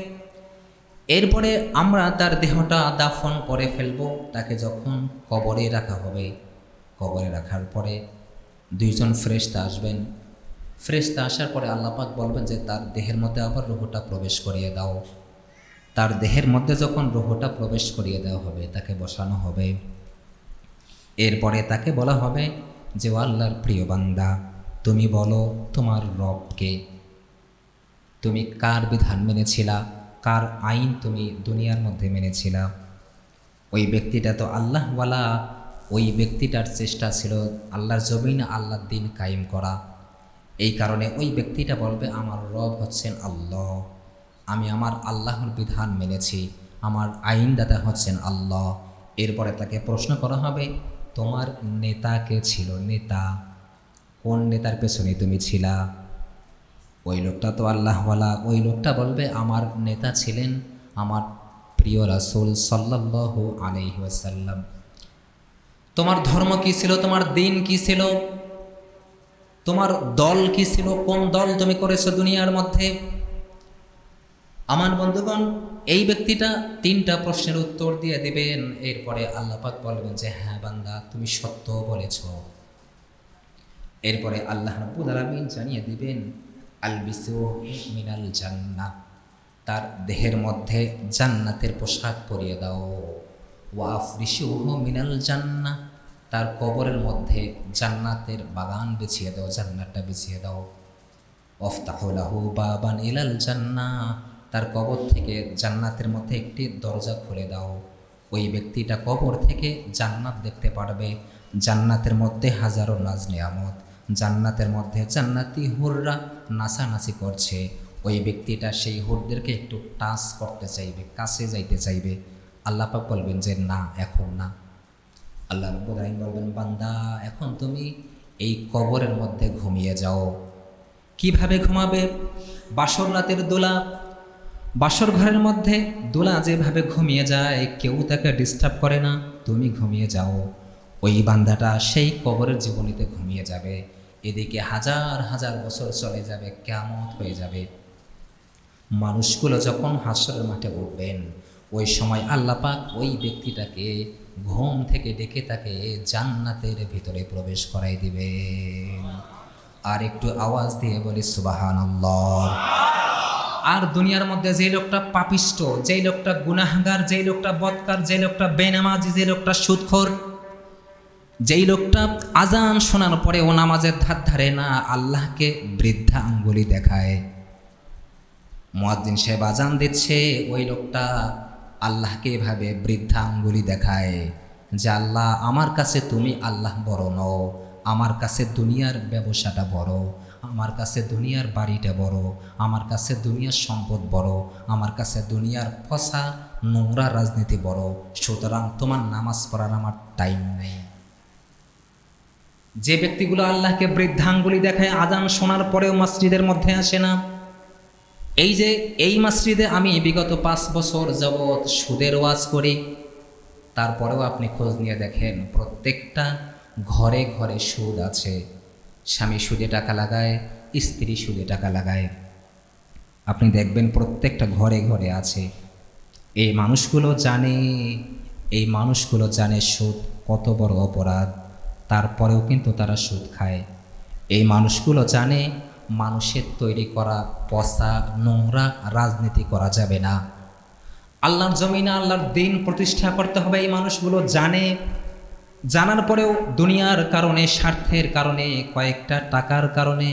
এরপরে আমরা তার দেহটা দাফন করে ফেলব। তাকে যখন কবরে রাখা হবে, কবরে রাখার পরে দুইজন ফেরেশতা আসবেন। ফেরেশতা আসার পরে আল্লাহ পাক বলবেন যে তার দেহের মধ্যে আবার রূহটা প্রবেশ করিয়ে দাও। তার দেহের মধ্যে যখন রূহটা প্রবেশ করিয়ে দেওয়া হবে, তাকে বসানো হবে। এরপরে তাকে বলা হবে যে ও আল্লাহর প্রিয় বান্দা, তুমি বলো তোমার রবকে, তুমি কার বিধান মেনেছিলা, কার আইন তুমি দুনিয়ার মধ্যে মেনেছিলা। ওই ব্যক্তিটা তো আল্লাহওয়ালা, ওই ব্যক্তিটার চেষ্টা ছিল আল্লাহর জমিনে আল্লাহর দিন কায়েম করা। এই কারণে ওই ব্যক্তিটা বলবে আমার রব হচ্ছেন আল্লাহ, আমি আমার আল্লাহর বিধান মেনেছি, আমার আইনদাতা হচ্ছেন আল্লাহ। এরপরে তাকে প্রশ্ন করা হবে, তোমার নেতা কে ছিল? নেতা কোন নেতার পেছনে তুমি ছিলা? ওই লোকটা তো আল্লাহওয়ালা। ওই লোকটা বলবে আমার নেতা ছিলেন আমার প্রিয় রাসূল সাল্লাল্লাহু আলাইহি ওয়াসাল্লাম। তোমার ধর্ম কি ছিল? তোমার দিন কি ছিল? তোমার দল কি ছিল? কোন দল তুমি করেছো দুনিয়ার মধ্যে? আমার বন্ধুগণ, এই ব্যক্তিটা তিনটা প্রশ্নের উত্তর দিয়ে দিবেন। এরপরে আল্লাহ পাক বলবেন যে হ্যাঁ বান্দা, তুমি সত্য বলেছ। এরপরে আল্লাহ রাব্বুল আলামিন জানিয়ে দিবেন আলবিসুহু মিনাল জান্নাহ, তার দেহের মধ্যে জান্নাতের পোশাক পরিয়ে দাও। ওয়া আফরিশুহু মিনাল জান্নাহ, তার কবরের মধ্যে জান্নাতের বাগান বিছিয়ে দাও, জান্নাতটা বিছিয়ে দাও। ওয়াফতাহু লাহু বাবান ইলাল জান্নাহ, তার কবর থেকে জান্নাতের মধ্যে একটি দরজা খুলে দাও। ওই ব্যক্তিটা কবর থেকে জান্নাত দেখতে পারবে। জান্নাতের মধ্যে হাজারো নাজ নিয়ামত, জান্নাতের মধ্যে জান্নাতি হুররা নাচানাচি করছে। ওই ব্যক্তিটা সেই হুরদেরকে একটু টাচ করতে চাইবে, কাছে যাইতে চাইবে। আল্লাহ পাক বলবেন যে না, এখন না। আল্লাহ রাব্বুল আলামিন বলবেন বান্দা, এখন তুমি এই কবরের মধ্যে ঘুমিয়ে যাও। কিভাবে ঘুমাবে? বাসর রাতের দোলা, বাসর ঘরের মধ্যে দোলা যেভাবে ঘুমিয়ে যায়, কেউ তাকে ডিস্টার্ব করে না, তুমি ঘুমিয়ে যাও। ওই বান্দাটা সেই কবরের জীবনীতে ঘুমিয়ে যাবে। এদিকে হাজার হাজার বছর চলে যাবে, কিয়ামত হয়ে যাবে। মানুষগুলো যখন হাসরের মাঠে উঠবেন, ওই সময় আল্লাহ পাক ওই ব্যক্তিটাকে ঘুম থেকে ডেকে তাকে জান্নাতের ভিতরে প্রবেশ করাই দিবে। আর একটু আওয়াজ দিয়ে বলি সুবহানাল্লাহ। আর দুনিয়ার মধ্যে যে লোকটা পাপিষ্ট, যেই লোকটা গুনাহগার, যেই লোকটা বদকার, যেই লোকটা বেনামাজি, যে লোকটা সুদখোর, যেই লোকটা আজান শোনার পরে ও নামাজের ধার ধারে না, আল্লাহকে বৃদ্ধা আঙ্গুলি দেখায়। মুয়াজ্জিন সাহেব আজান দিচ্ছে, ওই লোকটা আল্লাহকে এভাবে বৃদ্ধা আঙ্গুলি দেখায় যে আল্লাহ, আমার কাছে তুমি আল্লাহ বড় নও, আমার কাছে দুনিয়ার ব্যবসাটা বড়, আমার কাছে দুনিয়ার বাড়িটা বড়, আমার কাছে দুনিয়ার সম্পদ বড়, আমার কাছে দুনিয়ার ফসা নোংরা রাজনীতি বড়, সুতরাং তোমার নামাজ পড়ার আমার টাইম নেই। যে ব্যক্তিগুলো আল্লাহকে বৃদ্ধাঙ্গুলি দেখায়, আজান শোনার পরেও মসজিদের মধ্যে আসে না। এই মসজিদে আমি বিগত 5 বছর যাবৎ সুদের ওয়াজ করি, তারপরেও আপনি খোঁজ নিয়ে দেখেন প্রত্যেকটা ঘরে ঘরে সুদ আছে। স্বামী সুদে টাকা লাগায়, স্ত্রী সুদে টাকা লাগায়, আপনি দেখবেন প্রত্যেকটা ঘরে ঘরে আছে। এই মানুষগুলো জানে সুদ কত বড় অপরাধ, তারপরেও কিন্তু তারা সুদ খায়। এই মানুষগুলো জানে মানুষের তৈরি করা পচা নোংরা রাজনীতি করা যাবে না। আল্লাহর জমিনে আল্লাহর দিন প্রতিষ্ঠা করতে হবে এই মানুষগুলো জানে। জানার পরেও দুনিয়ার কারণে, স্বার্থের কারণে, কয়েকটা টাকার কারণে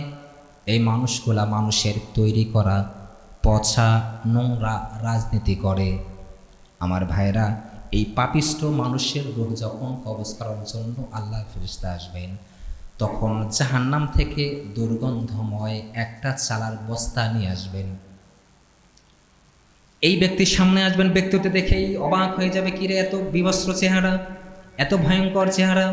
এই মানুষগুলা মানুষের তৈরি করা পচা নোংরা রাজনীতি করে। আমার ভাইরা, এই পাপিষ্ঠ মানুষের রূহ যখন কবজ করার জন্য আল্লাহর ফেরেশতা আসবেন, তখন জাহান্নাম থেকে দুর্গন্ধময় একটা চালার বস্তা নিয়ে আসবেন। এই ব্যক্তির সামনে আসবেন, ব্যক্তিকে দেখেই অবাক হয়ে যাবে, কিরে এত বিভৎস চেহারা, এত ভয়ঙ্কর চেহারা।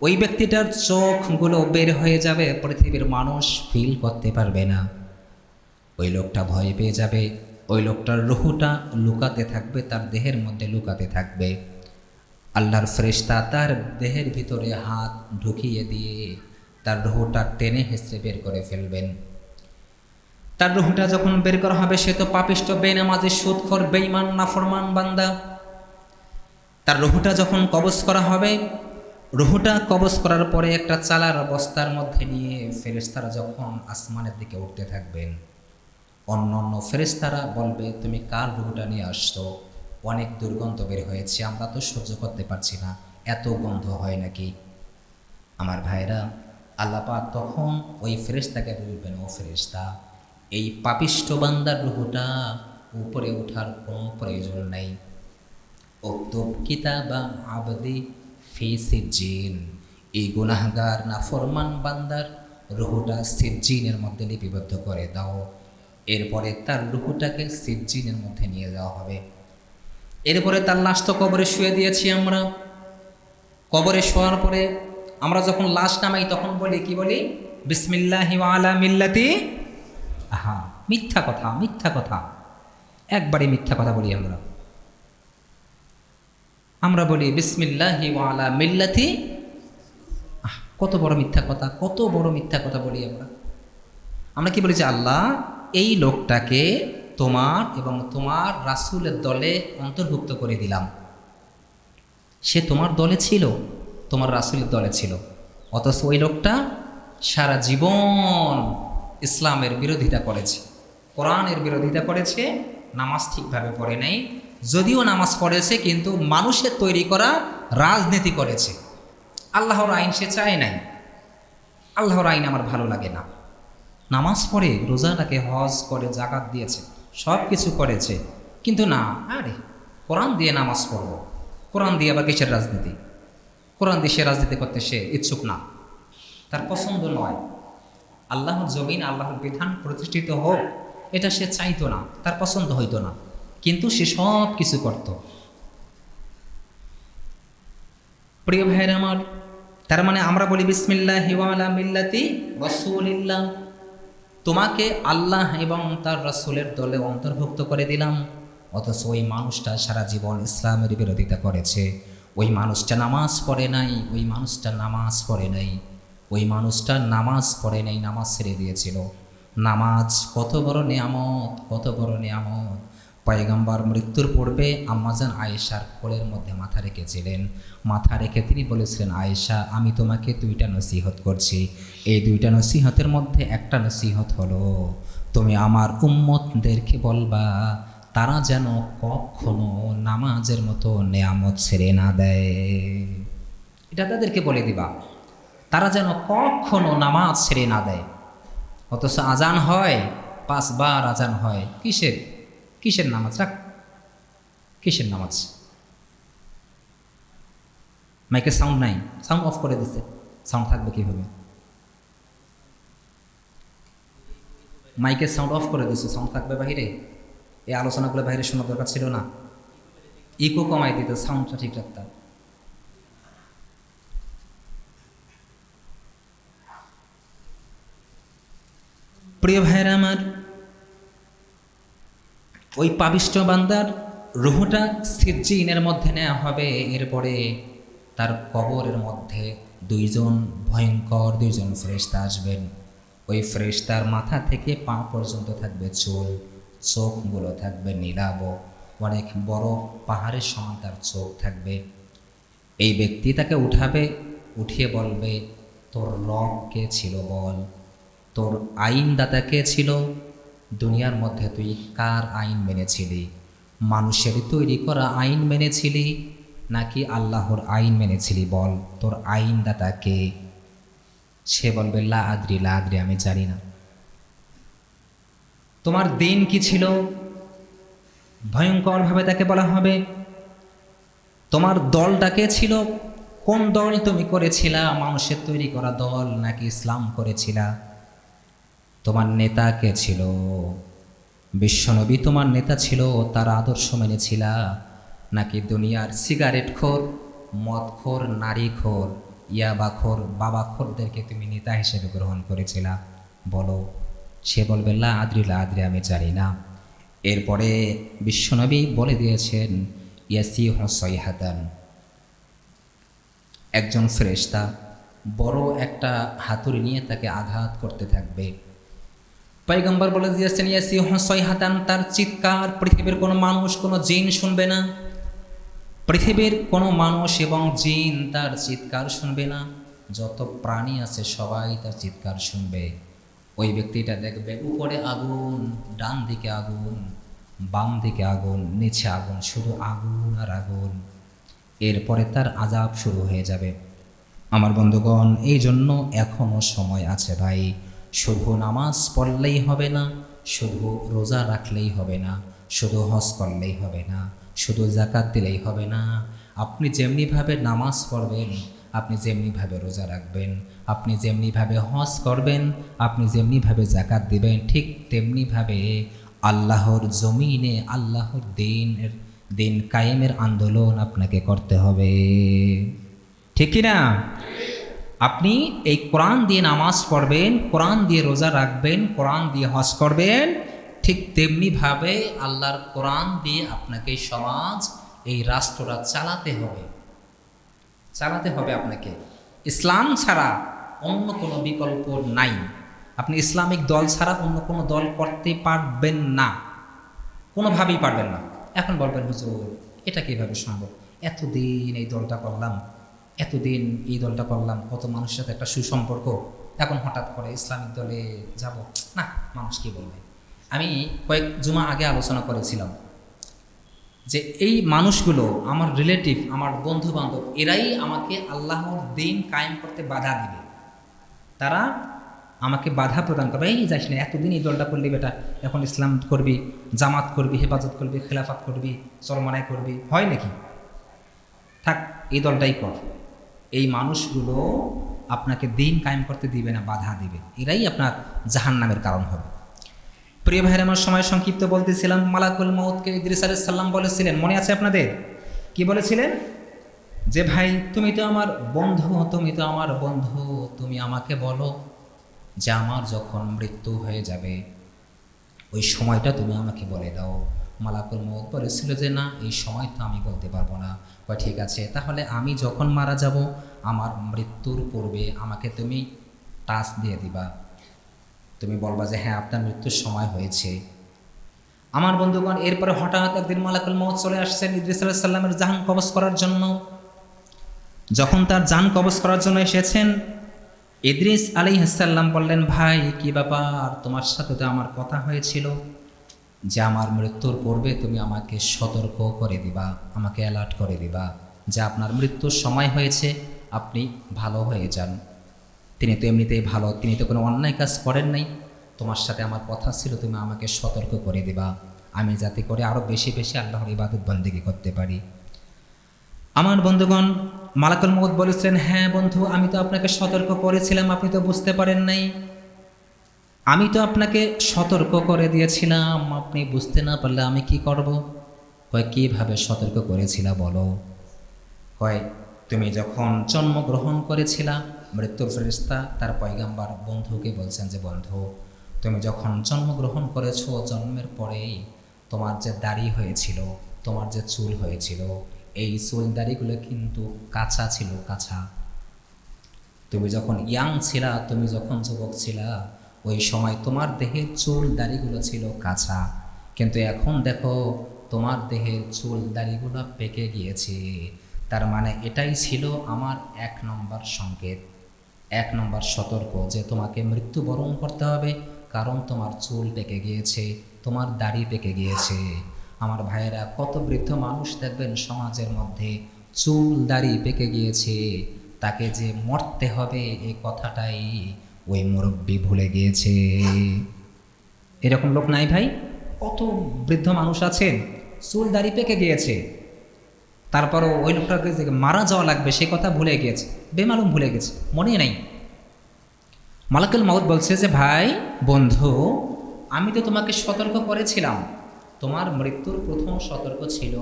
ওই ব্যক্তিটার চোখগুলো বের হয়ে যাবে, পৃথিবীর মানুষ ফিল করতে পারবে না। ওই লোকটা ভয় পেয়ে যাবে, ওই লোকটার রুহটা লুকাতে থাকবে, তার দেহের মধ্যে লুকাতে থাকবে। আল্লাহর ফেরেশতা তার দেহের ভিতরে হাত ঢুকিয়ে দিয়ে তার রুহটা টেনে হেঁচড়ে বের করে ফেলবেন। তার রুহটা যখন বের করা হবে, সে তো পাপিষ্ঠ, বেনামাজি, সুদখোর, বেঈমান, নাফরমান বান্দা। তার রুহটা যখন কবজ করা হবে, রুহটা কবজ করার পরে একটা চালার বস্তার মধ্যে নিয়ে ফেরেশতারা যখন আসমানের দিকে উঠতে থাকবেন, অন্য অন্য ফেরেশতারা বলবে, তুমি কার রুহটা নিয়ে আসছো? অনেক দুর্গন্ধ বের হয়েছে, আমরা তো সহ্য করতে পারছি না, এত গন্ধ হয় নাকি? আমার ভাইরা, আল্লাহ পাক তখন ওই ফেরেশতাকে বলবেন, ও ফেরেশতা, এই পাপিষ্ঠ বান্দার রুহটা উপরে ওঠার কোনো প্রয়োজন নেই। উক্তুব কিতাবা আবদি ফি সিজ্জিন, এই গুনাহগার নাফরমান বান্দার রুহটা সিজ্জিনের মধ্যে লিপিবদ্ধ করে দাও। এরপরে তার রুহটাকে সিজ্জিনের মধ্যে নিয়ে যাওয়া হবে। এরপরে তার লাশ তো কবরে শুয়ে দিয়েছি আমরা। কবরে শোয়ার পরে আমরা যখন লাশ নামাই তখন বলি, কি বলি? বিসমিল্লাহি ওয়া আলা মিল্লাতি। আহা, মিথ্যা কথা, মিথ্যা কথা, একবারে মিথ্যা কথা বলি আমরা। আমরা বলি বিসমিল্লাহি ওয়া আলা মিল্লাতি। কত বড় মিথ্যা কথা, কত বড় মিথ্যা কথা বলি আমরা। আমরা কি বলি যে আল্লাহ, এই লোকটাকে তোমার এবং তোমার রাসূলের দলে অন্তর্ভুক্ত করে দিলাম। সে তোমার দলে ছিল, তোমার রাসূলের দলে ছিল, অথচ ওই লোকটা সারা জীবন ইসলামের বিরোধিতা করেছে, কোরআনের বিরোধিতা করেছে, নামাজ ঠিকভাবে পড়ে নাই। যদিও নামাজ পড়েছে, কিন্তু মানুষের তৈরি করা রাজনীতি করেছে। আল্লাহর আইন সে চায় নাই, আল্লাহর আইন আমার ভালো লাগে না। নামাজ পড়ে, রোজা রাখে, হজ করে, জাকাত দিয়েছে, সব কিছু করেছে, কিন্তু না, আরে কোরআন দিয়ে নামাজ পড়ব, কোরআন দিয়ে আবার কিসের রাজনীতি? কোরআন দিয়ে সে রাজনীতি করতে সে ইচ্ছুক না, তার পছন্দ নয়। আল্লাহর জমিন, আল্লাহর বিধান প্রতিষ্ঠিত হোক, এটা সে চাইতো না, তার পছন্দ হইতো না, কিন্তু সে সব কিছু করত। প্রিয় ভাইয়ের আমার, তার মানে আমরা বলি বিসমিল্লাহি ওয়া আলা মিল্লাতি রাসূলিল্লাহ, তোমাকে আল্লাহ এবং তার রাসূলের দলে অন্তর্ভুক্ত করে দিলাম। অথচ ওই মানুষটা সারা জীবন ইসলামের বিরোধিতা করেছে, ওই মানুষটা নামাজ পড়ে নাই, ওই মানুষটা নামাজ পড়ে নাই, ওই মানুষটা নামাজ পড়ে নাই, নামাজ ছেড়ে দিয়েছিল। নামাজ কত বড় নিয়ামত, কত বড় নিয়ামত। পয়গম্বর মৃত্যুর পূর্বে আম্মাজান আয়েশার কোলের মধ্যে মাথা রেখেছিলেন। মাথা রেখে তিনি বলেছিলেন, আয়েশা, আমি তোমাকে দুইটা নসিহত করছি। এই দুইটা নসিহতের মধ্যে একটা নসিহত হলো, তুমি আমার উম্মতদেরকে বলবা তারা যেন কখনো নামাজের মতো নেয়ামত ছেড়ে না দেয়। এটা তাদেরকে বলে দিবা, তারা যেন কখনো নামাজ ছেড়ে না দেয়। অথচ আজান হয়, 5 বার আজান হয়, কিসের কিসের নামাজ? রাখ, কিসের নামাজ? মাইকে সাউন্ড নাই, সাউন্ড অফ করে দিচ্ছে, সাউন্ড থাকবে কীভাবে? মাইকের সাউন্ড অফ করে দিচ্ছে, সাউন্ড থাকবে বাহিরে? এই আলোচনাগুলো বাইরে শোনার দরকার ছিল না? ইকো কমাই দিত, সাউন্ডটা ঠিক রাখতাম। প্রিয় ভাইরা আমার, ওই পাপিষ্ঠ বান্দার রুহটা সিজ্জিনের মধ্যে নেওয়া হবে। এরপরে তার কবরের মধ্যে ভয়ঙ্কর দুইজন ফেরেশতা আসবেন। ওই ফেরেশতার মাথা থেকে পা পর্যন্ত থাকবে চুল, চোখগুলো থাকবে নীলাভ, অনেক বড় পাহাড়ের সমান তার চোখ থাকবে। এই ব্যক্তি তাকে উঠাবে, উঠিয়ে বলবে, তোর রব কে ছিল বল, তোর আইনদাতা কে ছিল? দুনিয়ার মধ্যে তুই কার আইন মেনেছিলি? মানুষের তৈরি করা আইন মেনেছিলি নাকি আল্লাহর আইন মেনেছিলি? বল, তোর আইনদাতা কে? সে বলবে লা আদ্রি, লা আদ্রি, আমি জানি না। তোমার দিন কি ছিল? ভয়ঙ্করভাবে তাকে বলা হবে। তোমার দলটা কে ছিল? কোন দল তুমি করেছিলা? মানুষের তৈরি করা দল নাকি ইসলাম করেছিলা? তোমার নেতা কে ছিল? বিশ্বনবী তোমার নেতা ছিল, তার আদর্শ মেনেছিলা নাকি দুনিয়ার সিগারেটখোর, মদখোর, নারীখোর, ইয়াবাখোর, বাবাখোরদেরকে তুমি নেতা হিসেবে গ্রহণ করেছিলা? বলো। সে বলবে লা আদ্রি, লা আদ্রি, আমি জানি না। এরপরে বিশ্বনবী বলে দিয়েছেন ইয়াসিহু সাইহাতান, একজন ফেরেশতা বড় একটা হাতুড়ি নিয়ে তাকে আঘাত করতে থাকবে। পয়গম্বর বলে দিয়েছেন ইয়াসিহু সাইহাতান, তার চিৎকার পৃথিবীর কোনো মানুষ, কোনো জিন শুনবে না। পৃথিবীর কোনো মানুষ এবং জিন তার চিৎকার শুনবে না, যত প্রাণী আছে সবাই তার চিৎকার শুনবে। ওই ব্যক্তিটা দেখবে উপরে আগুন, ডান দিকে আগুন, বাম দিকে আগুন, নিচে আগুন, শুধু আগুন আর আগুন। এরপরে তার আযাব শুরু হয়ে যাবে। আমার বন্ধুগণ, এই জন্য এখনও সময় আছে ভাই। শুধু নামাজ পড়লেই হবে না, শুধু রোজা রাখলেই হবে না, শুধু হজ করলেই হবে না, শুধু যাকাত দিলেই হবে না। আপনি যেমনিভাবে নামাজ পড়বেন, আপনি যেমনিভাবে রোজা রাখবেন, আপনি যেমনিভাবে হজ করবেন, আপনি যেমনিভাবে যাকাত দিবেন, ঠিক তেমনিভাবে আল্লাহর জমিনে আল্লাহর দিন কায়েমের আন্দোলন আপনাকে করতে হবে। ঠিক কি না? আপনি এই কোরআন দিয়ে নামাজ পড়বেন, কোরআন দিয়ে রোজা রাখবেন, কোরআন দিয়ে হজ করবেন, ঠিক তেমনিভাবে আল্লাহর কোরআন দিয়ে আপনাকে সমাজ, এই রাষ্ট্রটা চালাতে হবে। চালাতে হবে আপনাকে। ইসলাম ছাড়া অন্য কোনো বিকল্প নাই। আপনি ইসলামিক দল ছাড়া অন্য কোনো দল করতে পারবেন না, কোনোভাবেই পারবেন না। এখন বলবেন হুজুর এটা কীভাবে সম্ভব? এতদিন এই দলটা করলাম, এতদিন এই দলটা করলাম, কত মানুষের সাথে একটা সুসম্পর্ক, এখন হঠাৎ করে ইসলামিক দলে যাব, না, মানুষ কী বলবে? আমি কয়েক জুমা আগে আলোচনা করেছিলাম যে এই মানুষগুলো আমার রিলেটিভ, আমার বন্ধু বান্ধব, এরাই আমাকে আল্লাহর দিন কায়েম করতে বাধা দিবে। তারা আমাকে বাধা প্রদান করবে, এই যাইস না, এতদিন এই দলটা করলি বেটা, এখন ইসলাম করবি, জামাত করবি, হেফাজত করবি, খেলাফত করবি, চরমানায় করবি, হয় নাকি? থাক, এই দলটাই কর। এই মানুষগুলো আপনাকে দিন কায়েম করতে দিবে না, বাধা দিবে। এরাই আপনার জাহান্নামের কারণ হবে। প্রিয় ভাইয়ের, আমার সময় সংক্ষিপ্ত বলতেছিলাম, মালাকুল মউতকে ইদ্রিস আলাইহিস সালাম বলেছিলেন, মনে আছে আপনাদের? কি বলেছিলেন? যে ভাই তুমি তো আমার বন্ধু, তুমি তো আমার বন্ধু, তুমি আমাকে বলো যে আমার যখন মৃত্যু হয়ে যাবে ওই সময়টা তুমি আমাকে বলে দাও। মালাকুল মউত বলেছিল যে না, এই সময় তো আমি বলতে পারবো না। ঠিক আছে, তাহলে আমি যখন মারা যাব, আমার মৃত্যুর পূর্বে আমাকে তুমি টাচ দিয়ে দিবা, তুমি বলবা যে হ্যাঁ আপনার মৃত্যুর সময় হয়েছে। আমার বন্ধুগণ, এরপরে হঠাৎ একদিন মালাকুল মউত চলে আসছেন ইদ্রিস আলাইহিস সালামের জান কবজ করার জন্য। যখন তার জান কবজ করার জন্য এসেছেন, ইদ্রিস আলাইহিস সালাম বললেন, ভাই কি ব্যাপার, তোমার সাথে তো আমার কথা হয়েছিল যে আমার মৃত্যুর পূর্বে তুমি আমাকে সতর্ক করে দিবা, আমাকে অ্যালার্ট করে দিবা যে আপনার মৃত্যুর সময় হয়েছে, আপনি ভালো হয়ে যান। তিনি তো এমনিতেই ভালো, তিনি তো কোনো অন্যায় কাজ করেন নাই, তোমার সাথে আমার কথা ছিল তুমি আমাকে সতর্ক করে দিবা, আমি যাতে করে আরও বেশি বেশি আল্লাহর ইবাদত বন্দেগী করতে পারি। আমার বন্ধুগণ, মালাকুল মউত বলেছিলেন, হ্যাঁ বন্ধু, আমি তো আপনাকে সতর্ক করেছিলাম, আপনি তো বুঝতে পারেন নাই। আমি তো আপনাকে সতর্ক করে দিয়েছিলাম, আপনি বুঝতে না পারলে আমি কি করব? কয় কীভাবে সতর্ক করেছিলা বলো? কয় তুমি যখন জন্মগ্রহণ করেছিলা, মৃত্যুর ফেরেশতা তার পয়গাম্বার বন্ধুকে বলছেন যে বন্ধু, তুমি যখন জন্মগ্রহণ করেছো, জন্মের পরেই তোমার যে দাড়ি হয়েছিল, তোমার যে চুল হয়েছিল, এই চুল দাড়িগুলো কিন্তু কাঁচা ছিল, কাঁচা। তুমি যখন ইয়াং ছিলা, তুমি যখন যুবক ছিলা, ওই সময় তোমার দেহের চুল দাড়িগুলো ছিল কাঁচা, কিন্তু এখন দেখো তোমার দেহের চুল দাড়িগুলো পেকে গিয়েছে। তার মানে এটাই ছিল আমার 1 নম্বর সংকেত। এক নম্বর সতর্ক যে তোমাকে মৃত্যুবরণ করতে হবে, কারণ তোমার চুল পেকে গিয়েছে, তোমার দাড়ি পেকে গিয়েছে। আমার ভাইয়েরা, কত বৃদ্ধ মানুষ দেখবেন সমাজের মধ্যে চুল দাড়ি পেকে গিয়েছে, তাকে যে মরতে হবে এই কথাটাই ওই মুরব্বী ভুলে গিয়েছে। এরকম লোক নাই ভাই? কত বৃদ্ধ মানুষ আছেন চুল দাড়ি পেকে গিয়েছে, তারপরও ওই লোকটাকে যে মারা যাওয়া লাগবে সে কথা ভুলে গিয়েছে, বেমালুম ভুলে গেছে, মনে নাই। মালাকুল মাউত বলছে যে ভাই, বন্ধু, আমি তো তোমাকে সতর্ক করেছিলাম, তোমার মৃত্যুর প্রথম সতর্ক ছিল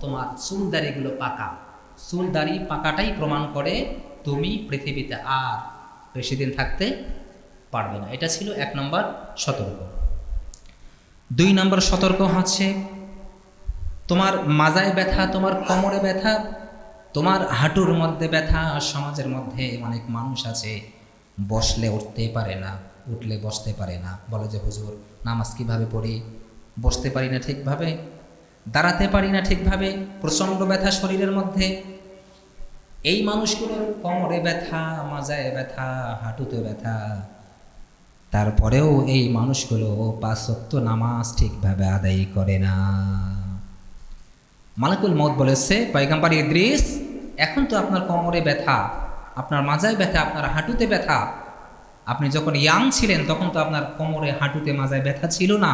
তোমার চুল দাড়িগুলো পাকা। চুল দাড়ি পাকাটাই প্রমাণ করে তুমি পৃথিবীতে আর বেশি দিন থাকতে পারবে না। এটা ছিল এক নম্বর সতর্ক। দুই নম্বর সতর্ক হচ্ছে তোমার মাজায় ব্যথা, তোমার কোমরে ব্যথা, তোমার হাঁটুর মধ্যে ব্যথা। সমাজের মধ্যে অনেক মানুষ আছে বসলে উঠতে পারে না, উঠলে বসতে পারে না, বলে যে হুজুর নামাজ কীভাবে পড়ি, বসতে পারি না ঠিকভাবে, দাঁড়াতে পারি না ঠিকভাবে, প্রচণ্ড ব্যথা শরীরের মধ্যে। এই মানুষগুলোর কোমরে ব্যথা, মাজায় ব্যথা, হাঁটুতে ব্যথা, তারপরেও এই মানুষগুলো 5 ওয়াক্ত নামাজ ঠিকভাবে আদায় করে না। মালাকুল মউত বলেছে, পয়গম্বর ইদ্রিস, এখন তো আপনার কোমরে ব্যথা, আপনার মাজায় ব্যথা, আপনার হাঁটুতে ব্যথা, আপনি যখন ইয়াং ছিলেন তখন তো আপনার কোমরে হাঁটুতে মাজায় ব্যথা ছিল না।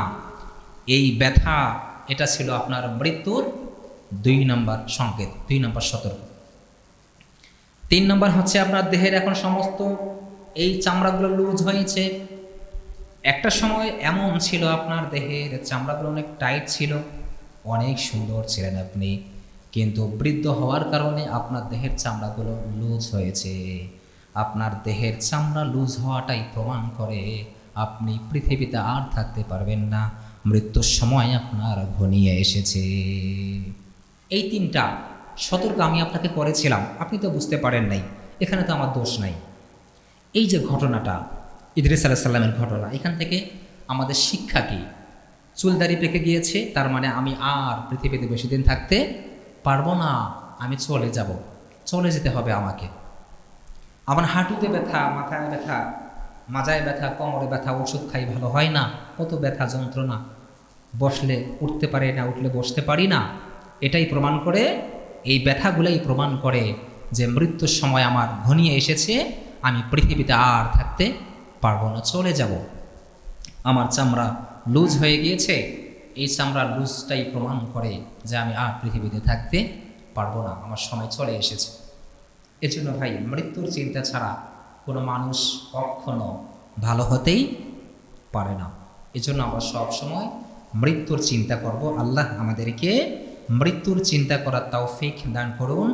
এই ব্যথা, এটা ছিল আপনার মৃত্যুর 2 নম্বর সংকেত, 2 নম্বর সতর্ক। 3 নম্বর হচ্ছে আপনার দেহের এখন সমস্ত এই চামড়াগুলো লুজ হয়েছে। একটা সময় এমন ছিল আপনার দেহের চামড়াগুলো অনেক টাইট ছিল, অনেক সুন্দর ছিলেন আপনি, কিন্তু বৃদ্ধ হওয়ার কারণে আপনার দেহের চামড়াগুলো লুজ হয়েছে। আপনার দেহের চামড়া লুজ হওয়াটাই প্রমাণ করে আপনি পৃথিবীতে আর থাকতে পারবেন না, মৃত্যুর সময় আপনার ঘনিয়ে এসেছে। এই 3টা সতর্ক আমি আপনাকে করেছিলাম, আপনি তো বুঝতে পারেন নাই, এখানে তো আমার দোষ নাই। এই যে ঘটনাটা, ইদ্রিস আলাইহিস সালামের ঘটনা, এখান থেকে আমাদের শিক্ষা কি? চুলদারি পেকে গিয়েছে, তার মানে আমি আর পৃথিবীতে বেশি দিন থাকতে পারবো না, আমি চলে যাব, চলে যেতে হবে আমাকে। আমার হাঁটুতে ব্যথা, মাথায় ব্যথা, মাজায় ব্যথা, কোমরে ব্যথা, ওষুধ খাই ভালো হয় না, কত ব্যথা যন্ত্রণা, বসলে উঠতে পারি না, উঠলে বসতে পারি না। এটাই প্রমাণ করে, এই ব্যথাগুলাই প্রমাণ করে যে মৃত্যুর সময় আমার ঘনিয়ে এসেছে, আমি পৃথিবীতে আর থাকতে পারবো না, চলে যাব। আমার চামড়া লুজ হয়ে গিয়েছে, এই চামড়া লুজটাই প্রমাণ করে যে আমি আর পৃথিবীতে থাকতে পারবো না, আমার সময় চলে এসেছে। এজন্য ভাই, মৃত্যুর চিন্তা ছাড়া কোনো মানুষ কখনো ভালো হতেই পারে না। এজন্য আমরা সব সময় মৃত্যুর চিন্তা করব। আল্লাহ আমাদেরকে মৃত্যুর চিন্তা করার তৌফিক দান করুন।